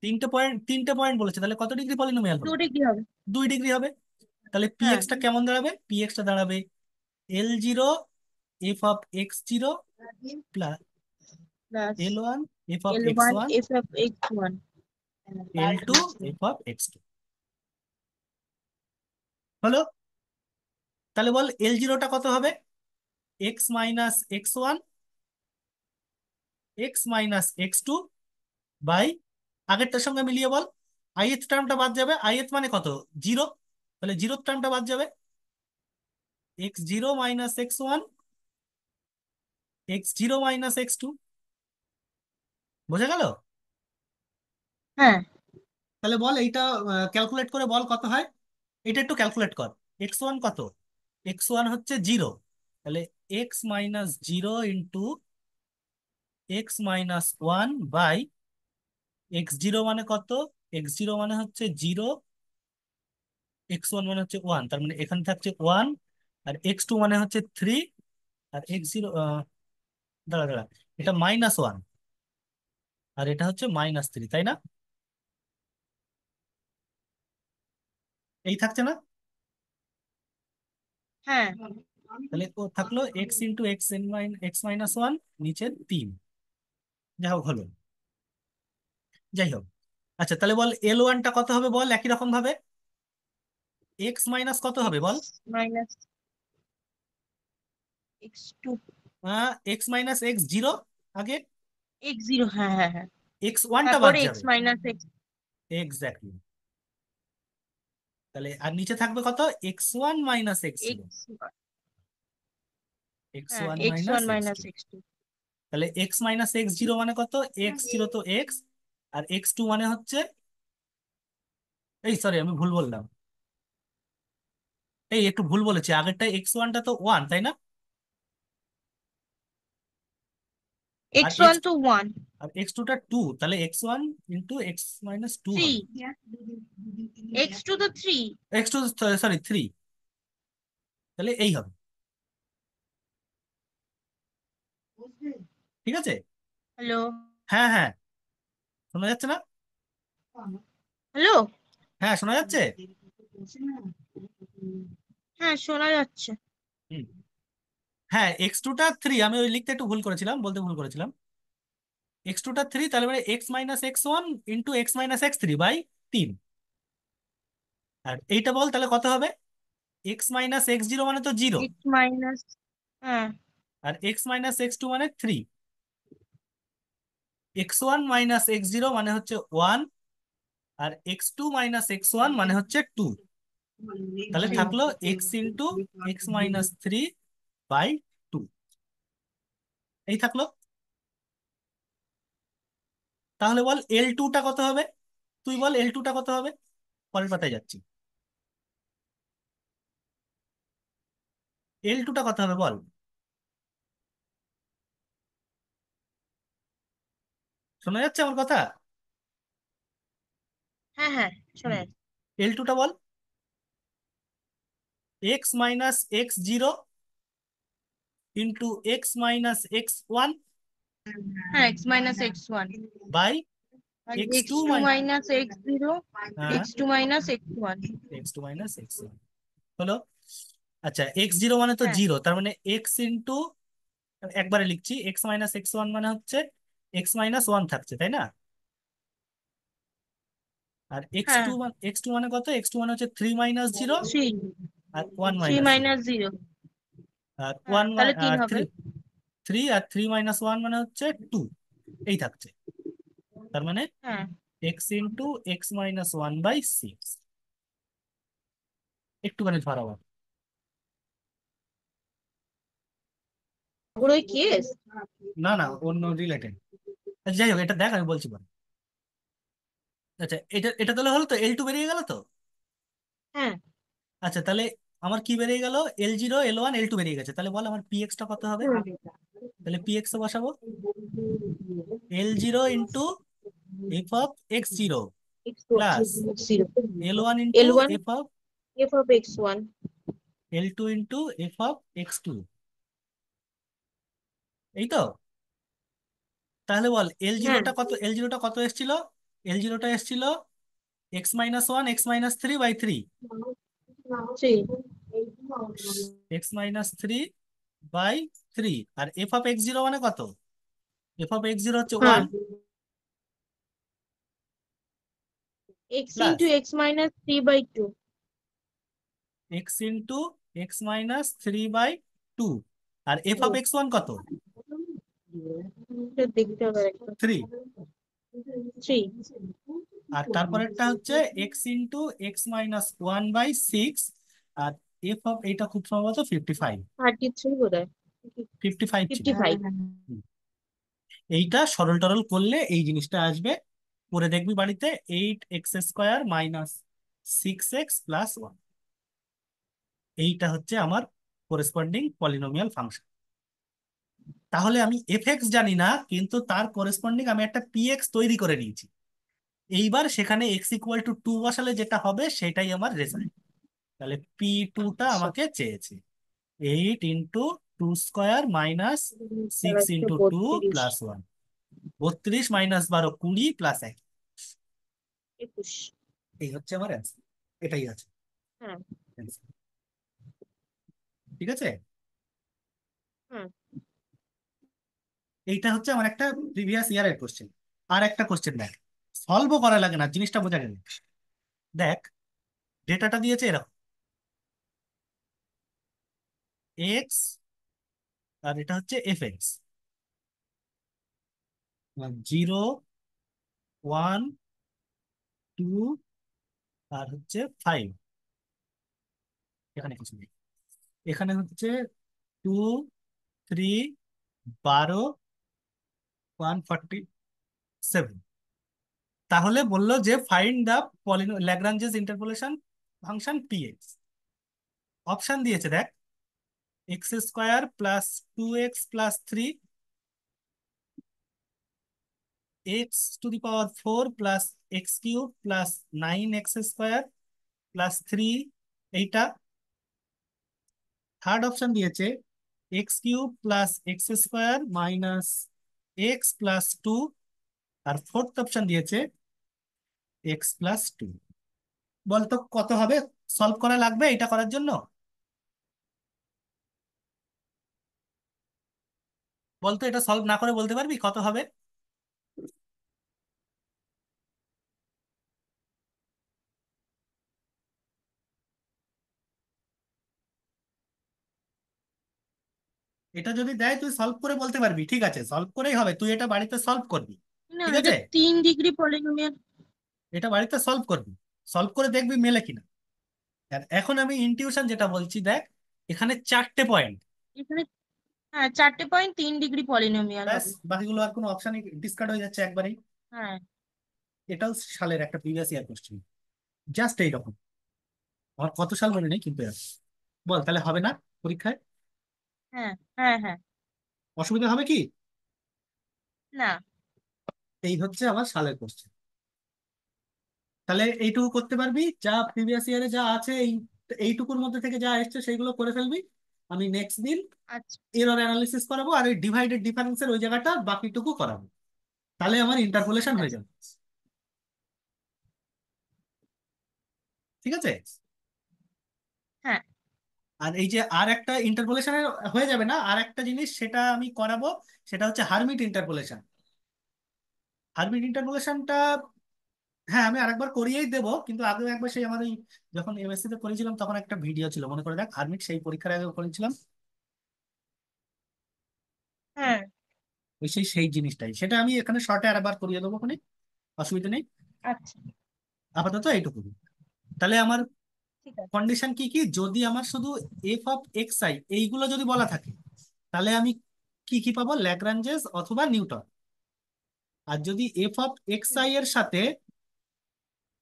তিনটে পয়েন্ট বলেছে, তাহলে কত ডিগ্রি পলিনোমিয়াল হবে? 2 ডিগ্রি হবে। 2 ডিগ্রি হবে। তাহলে পি হ্যাঁ এক্সটা কেমন দাঁড়াবে? পি এক্সটা দাঁড়াবে L0 f(x0) plus plus L1 L1 f(x1) f of x1 L2 f(x2). হলো? তাহলে বল L0টা কত হবে? x - x1, x - x2 by, আগেরটার সঙ্গে মিলিয়ে বল, ith টার্মটা বাদ যাবে, ith মানে কত? 0। তাহলে জিরোর টার্মটা বাদ যাবে, x0 - x1, x0 - x2। বোঝা গেল? হ্যাঁ তাহলে বল এইটা ক্যালকুলেট করে বল কত হয়। এটা একটু ক্যালকুলেট কর। x1 কত? x1 হচ্ছে 0, তাহলে x - 0 into x - 1 by x0 মানে কত? x0 মানে হচ্ছে 0, x1 মানে হচ্ছে 1, তার মানে এখানে থাকছে 1, আর x2 মানে হচ্ছে 3, আর x0, দাঁড়া দাঁড়া, এটা -1 আর এটা হচ্ছে -3, তাই না? এই থাকছে না? হ্যাঁ তাহলে ও থাকলো x × x - 1 নিচে 3। যাই হোক, হলো। যাই হোক, আচ্ছা, তাহলে বল L1টা কত হবে বল, একই রকম ভাবে x মাইনাস কত হবে বল? x minus x2 x - x0 আগে, x0 হ্যাঁ হ্যাঁ হ্যাঁ x1টা বাদ তারপরে x যাবে। minus x exactly. তাহলে আর নিচে থাকবে কত? x1 - x0, x হ্যাঁ x1 x1 - minus x2। x2 তাহলে x - x0 মানে কত? x0 তো x, আর x2 মানে হচ্ছে, এই সরি আমি ভুল বললাম, এই একটু ভুল বলেছি, আগেরটা x1টা তো 1, তাই না? আর x1 তো 1 আর এক্স টুটা টু, তাহলে x one into x minus two three, হবে। এক্স টু তো three. X two, sorry, three. তাহলে এই হবে। ঠিক আছে। হ্যালো? হ্যাঁ হ্যাঁ, শোনা যাচ্ছে না? হ্যালো? হ্যাঁ, শোনা যাচ্ছে। হ্যাঁ, শোনা যাচ্ছে। হুম। হ্যাঁ, এক্স টুটা থ্রি, আমি ওই লিখতে একটু ভুল করেছিলাম, বলতে ভুল করেছিলাম। এক্স টুটা থ্রি, তাহলে মানে x minus x one into x minus x three by তিন। আর এইটা বল তাহলে কত হবে? এক্স মাইনাস এক্স জিরো মানে তো জিরো। এক্স মাইনাস, হ্যাঁ আর এক্স মাইনাস এক্স টু মানে three. X one minus x zero মানে হচ্ছে ওয়ান। আর x two minus x one মানে হচ্ছে টু। তাহলে থ্রি। থাকলো x into x minus three by two. এই থাকলো। তাহলে বল এল টুটা কত হবে? তুই বল এল টুটা কত হবে। পরের পাতায় যাচ্ছি। এল টুটা কত হবে বল। শোনা যাচ্ছে আমার কথা? হ্যাঁ হ্যাঁ, শোনা হুম। যাচ্ছে। এল টুটা বল। X minus x zero into x minus x one হ্যাঁ, x minus x one by আর x x two two my minus x zero, হ্যাঁ, x two minus x one. X two minus x one হলো। আচ্ছা, x zero মানে তো হ্যাঁ zero, তার মানে এক্স ইন্টু, একবারে লিখছি, এক্স মাইনাস এক্স ওয়ান মানে হচ্ছে এক্স মাইনাস ওয়ান থাকছে, তাই না? আর এক্স হ্যাঁ, টু, এক্স টু মানে কত? এক্স টু মানে হচ্ছে থ্রি মাইনাস জিরো থ্রি, আর one three minus zero. Minus zero. আর হ্যাঁ, তাহলে তিন আর হবে। থ্রি, থ্রি আর থ্রি মাইনাস ওয়ান মানে হচ্ছে টু। এই থাকছে। তার মানে হ্যাঁ, x into x minus one by six. একটুখানি ধরাবো। পুরোই কেস। না না, অন্য রিলেটেড। যাই হোক, এটা দেখ, আমি বলছি পরে। আচ্ছা, এটা এটা তাহলে হলো তো, এল টু বেরিয়ে গেল তো। হ্যাঁ, আচ্ছা, তাহলে আমার কি বেরিয়ে গেল? L zero, L one, L two বেরিয়ে গেছে। তাহলে বল আমার পি এক্সটা কত হবে। তাহলে পি এক্স বসাবো। L zero into f of x zero plus zero, L one into L one F of f of x one. L two into f of x two. এই তো। তাহলে বল এল হ্যাঁ, জিরোটা কত, এল জিরোটা কত এসেছিল? এল জিরোটা এসেছিল x minus one x minus three by three. Three. X minus three by three. আর এফ অফ এক্স জিরো মানে কত? এফ অফ এক্স জিরো হচ্ছে হ্যাঁ, one x plus into x minus three by two. X into x minus three by two. আর f of x one কত? দেখতে হবে একটা। থ্রি। থ্রি। আর তারপরেরটা হচ্ছে x into x minus one by six. আর এফ অফ, এটা খুব সম্ভবত 55। 33 বোধ হয়। 55 ছিল। 55। হুম। এইটা সরল টরল করলে এই জিনিসটা আসবে। করে দেখবি বাড়িতে, eight x square minus six x plus one. এইটা হচ্ছে আমার করেসপন্ডিং পলিনোমিয়াল ফাংশন। তাহলে আমি এফ এক্স জানি না, কিন্তু তার করেসপন্ডিং আমি একটা পি এক্স তৈরি করে নিয়েছি। এইবার সেখানে এক্স ইকুয়াল টু টু বসালে যেটা হবে সেটাই আমার রেজাল্ট। তাহলে পি টুটা আচ্ছা, আমাকে চেয়েছে। Eight into two square minus তাহলে সিক্স একটু into two 32, plus one. 32 minus 12 20 plus এক। 21। এই হচ্ছে আমার অ্যান্সার। এটাই আছে হ্যাঁ, answer। ঠিক আছে। হ্যাঁ, এইটা হচ্ছে আমার একটা প্রিভিয়াস ইয়ারের কোশ্চেন। আর একটা কোশ্চেন দেখ, সলভও করা লাগে না, জিনিসটা বোঝা গেল। দেখ, ডেটাটা দিয়েছে এরকম, এক্স, আর এটা হচ্ছে f x, zero, one, two, আর হচ্ছে ফাইভ। এখানে কিছু নেই। এখানে হচ্ছে টু, থ্রি, 12, 147। তাহলে বললো যে find the Lagrange's interpolation function P x. Option দিয়েছে দেখ, x square plus two x plus three x⁴ plus x³ plus 9x² plus 3, এইটা। থার্ড অপশন দিয়েছে x³ plus x² minus x+2। আর ফোর্থ অপশন দিয়েছে x+2। বলতো কত হবে? Solve করা লাগবে এটা করার জন্য? বলতো এটা সলভ না করে বলতে পারবি কত হবে? এটা যদি দেয় তুই সলভ করে বলতে পারবি, ঠিক আছে, সলভ করেই হবে, তুই এটা বাড়িতে সলভ করবি। না, ঠিক এটা আছে, 3 ডিগ্রি পলিনোমিয়াল। এটা বাড়িতে সলভ করবি, সলভ করে দেখবি মেলে কিনা। আর এখন আমি ইনটিউশন যেটা বলছি দেখ, এখানে 4টে পয়েন্ট। এখানে হ্যাঁ 4টে পয়েন্ট 3 ডিগ্রি পলিনোমিয়াল ব্যাস, হবে। বাকিগুলো আর কোনো অপশনই ডিসকার্ড হয়ে যাচ্ছে একবারেই। হ্যাঁ এটাও সালের একটা প্রিভিয়াস ইয়ার কোশ্চেন, জাস্ট এইরকম। আমার কত সাল মনে নেই কিন্তু এরকম। বল তাহলে হবে না পরীক্ষায়? হ্যাঁ হ্যাঁ হ্যাঁ। অসুবিধা হবে কি? না। এই হচ্ছে আমার সালের কোশ্চেন। তাহলে এইটুকু করতে পারবি, যা প্রিভিয়াস ইয়ারে যা আছে এইটুকুর মধ্যে থেকে যা এসছে সেইগুলো করে ফেলবি। আমি নেক্সট দিন আচ্ছা এরর অ্যানালিসিস করাবো, আর ওই ডিভাইডেড ডিফারেন্সের ওই জায়গাটা বাকিটুকু করাবো। তাহলে আমার ইন্টারপোলেশন ঠিক হয়ে আছে। যাবে। ঠিক আছে। হ্যাঁ আর এই যে আর একটা ইন্টারপোলেশনের হয়ে যাবে না, আর একটা জিনিস সেটা আমি করাবো, সেটা হচ্ছে হার্মিট ইন্টারপোলেশন। হার্মিট ইন্টারপোলেশনটা, হ্যাঁ, আমি আরেকবার করিয়েই দেবো, কিন্তু আগে একবার সেই আমার ওই যখন এমএসসি তে করেছিলাম তখন একটা ভিডিও ছিল, মনে করে দেখ, হার্মিট সেই পরীক্ষার আগে করেছিলাম। হ্যাঁ। ওই সেই সেই জিনিসটাই, সেটা আমি এখানে শর্টে আরেকবার করিয়ে দেবো, কোনো অসুবিধা নেই। আচ্ছা আপাতত এইটুকু। তাহলে আমার ঠিক আছে। কন্ডিশন কি কি, যদি আমার শুধু f(x_i) এইগুলো যদি বলা থাকে, তাহলে আমি কি কি পাবো, ল্যাগ্রাঞ্জেস অথবা নিউটন। আর যদি হুম। f(x_i) এর সাথে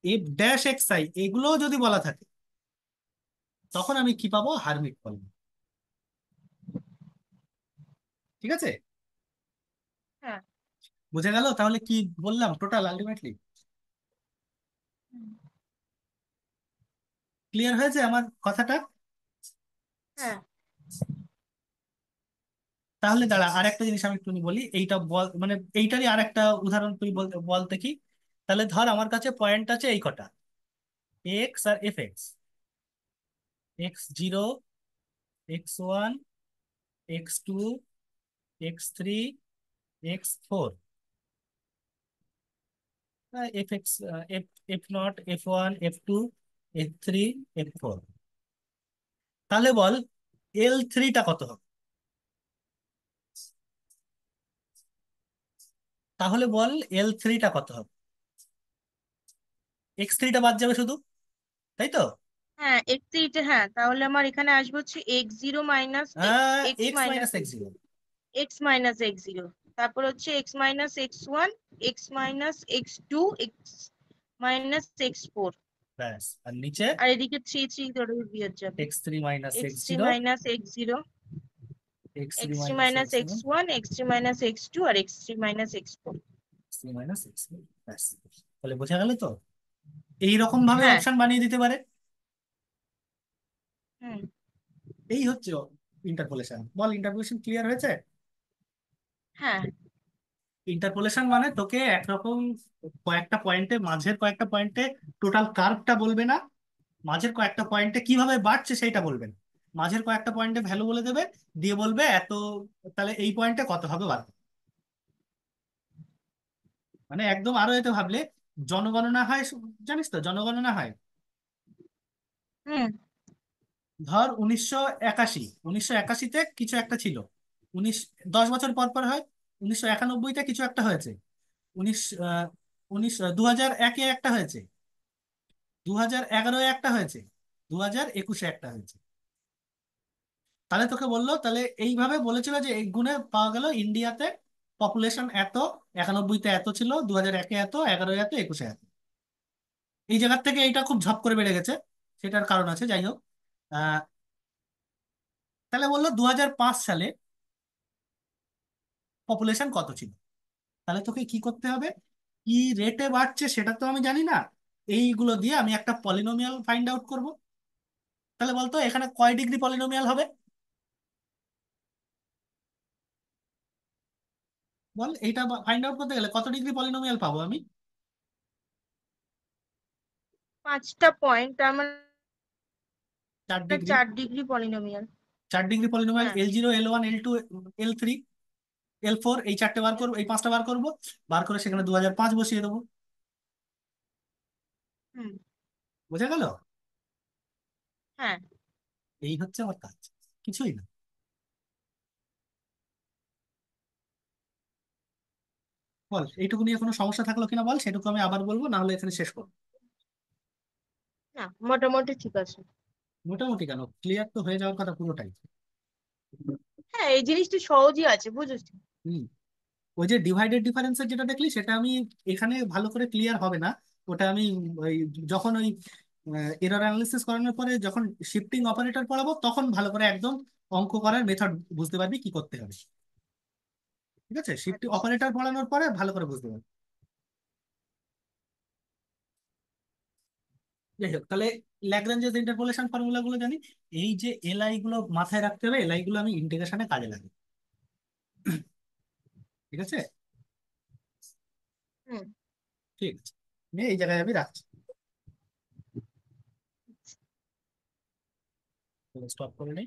f'(xi) এগুলোও যদি বলা থাকে, তখন আমি কি পাবো, হার্মিট পাবো। ঠিক আছে, হ্যাঁ। বুঝে গেল তাহলে কি বললাম টোটাল আলটিমেটলি? হুম। ক্লিয়ার হয়েছে আমার কথাটা? হ্যাঁ তাহলে দাঁড়া, আর একটা জিনিস আমি একটু বলি, এইটা বল, মানে এইটারই আর একটা উদাহরণ তুই বলতে বলতে কি। তাহলে ধর আমার কাছে পয়েন্ট আছে এই কটা, এক্স আর f(x), x0, x1, x2, x3, x4, f(x), f0, f1, f2, f3, f4। তাহলে বল L3টা কত হবে? তাহলে বল L3টা কত হবে? x3টা বাদ যাবে শুধু, তাই তো? হ্যাঁ x3, হ্যাঁ তাহলে আমার এখানে আসবে হচ্ছে x0 minus x x minus minus x0। x-(x0), তারপর হচ্ছে x-(x1), x-(x2), x-(x4), ব্যাস, আর নিচে আর এদিকে 3 ধরে বিয়োগ যাবে। x3 minus x three x0, minus x zero x3 x three minus minus x1, x1, x3 minus x2, আর x3 minus x4। x3 minus x4। ব্যাস, তাহলে বোঝা গেল তো? এইরকম ভাবে হ্যাঁ। অপশন বানিয়ে দিতে পারে। হুম। এই হচ্ছে ইন্টারপোলেশন। বল ইন্টারপোলেশন ক্লিয়ার হয়েছে? হ্যাঁ ইন্টারপোলেশন মানে তোকে একরকম কয়েকটা পয়েন্টে, মাঝের কয়েকটা পয়েন্টে টোটাল কার্ভটা বলবে না, মাঝের কয়েকটা পয়েন্টে কিভাবে বাড়ছে সেইটা বলবে না, মাঝের কয়েকটা পয়েন্টে ভ্যালু বলে দেবে, দিয়ে বলবে এত, তাহলে এই পয়েন্টে কত হবে বাড়বে। মানে একদম আরো এতে ভাবলে জনগণনা হয়, জানিস তো জনগণনা হয়। হুম ধর 1981, 1981-তে কিছু একটা ছিল, 19, 10 বছর পর পর হয়। 1991-তে কিছু একটা হয়েছে, উনিশ আহ, 2001-এ একটা হয়েছে, 2011-এ একটা হয়েছে, 2021-এ একটা হয়েছে। তাহলে তোকে বললো, তাহলে এইভাবে বলেছিল যে এই গুণে পাওয়া গেল ইন্ডিয়াতে পপুলেশন এত, 91-তে এত ছিল, 2001-এ এত, 2011-এ এত, 2021-এ এত। এই জায়গার থেকে এইটা খুব ঝপ করে বেড়ে গেছে, সেটার কারণ আছে, যাই হোক। আহ তাহলে বললো 2005 সালে পপুলেশন কত ছিল? তাহলে তোকে কি করতে হবে, কি রেটে বাড়ছে সেটা তো আমি জানি না, এইগুলো দিয়ে আমি একটা পলিনোমিয়াল ফাইন্ড আউট করব। তাহলে বলতো এখানে কয় ডিগ্রি পলিনোমিয়াল হবে, বল এইটা ফাইন্ড আউট করতে গেলে কত ডিগ্রি পলিনোমিয়াল পাবো আমি। 5টা পয়েন্ট, তার মানে 4 degree. 4 degree polynomial. 4 degree polynomial হ্যাঁ। L0, L1, L2, L3, L4, এই চারটে বার করবো, এই পাঁচটা বার করবো, বার করে সেখানে 2005 বসিয়ে দেবো। হুম। বোঝা গেল? হ্যাঁ। এই হচ্ছে আমার কাজ, কিছুই না। বল এইটুকু নিয়ে কোনো সমস্যা থাকলো কিনা বল, সেটুকু আমি আবার বলবো, না হলে এখানে শেষ করবো। না, মোটামুটি ঠিক আছে। মোটামুটি কেন, ক্লিয়ার তো হয়ে যাওয়ার কথা পুরোটাই। হ্যাঁ, এই জিনিসটা সহজই আছে, বুঝেছি। হুম। ওই যে ডিভাইডেড ডিফারেন্সের যেটা দেখলি সেটা আমি এখানে ভালো করে ক্লিয়ার হবে না। ওটা আমি ওই যখন ওই এরর অ্যানালিসিস করানোর পরে যখন শিফটিং অপারেটর পড়াবো তখন ভালো করে একদম অঙ্ক করার মেথড বুঝতে পারবি কি করতে হবে। ঠিক আছে, শিফটিং আচ্ছা। অপারেটর পড়ানোর পরে ভালো করে বুঝতে পারবি। যাই হোক, তাহলে ল্যাগ্রাঞ্জেস ইন্টারপোলেশন ফর্মুলা গুলো জানি। এই যে এলআই গুলো মাথায় রাখতে হবে, এলআই গুলো আমি ইন্টিগ্রেশনে কাজে লাগে। ঠিক আছে। হুম। ঠিক আছে, এই জায়গায় আমি রাখছি, স্টপ করে নেই।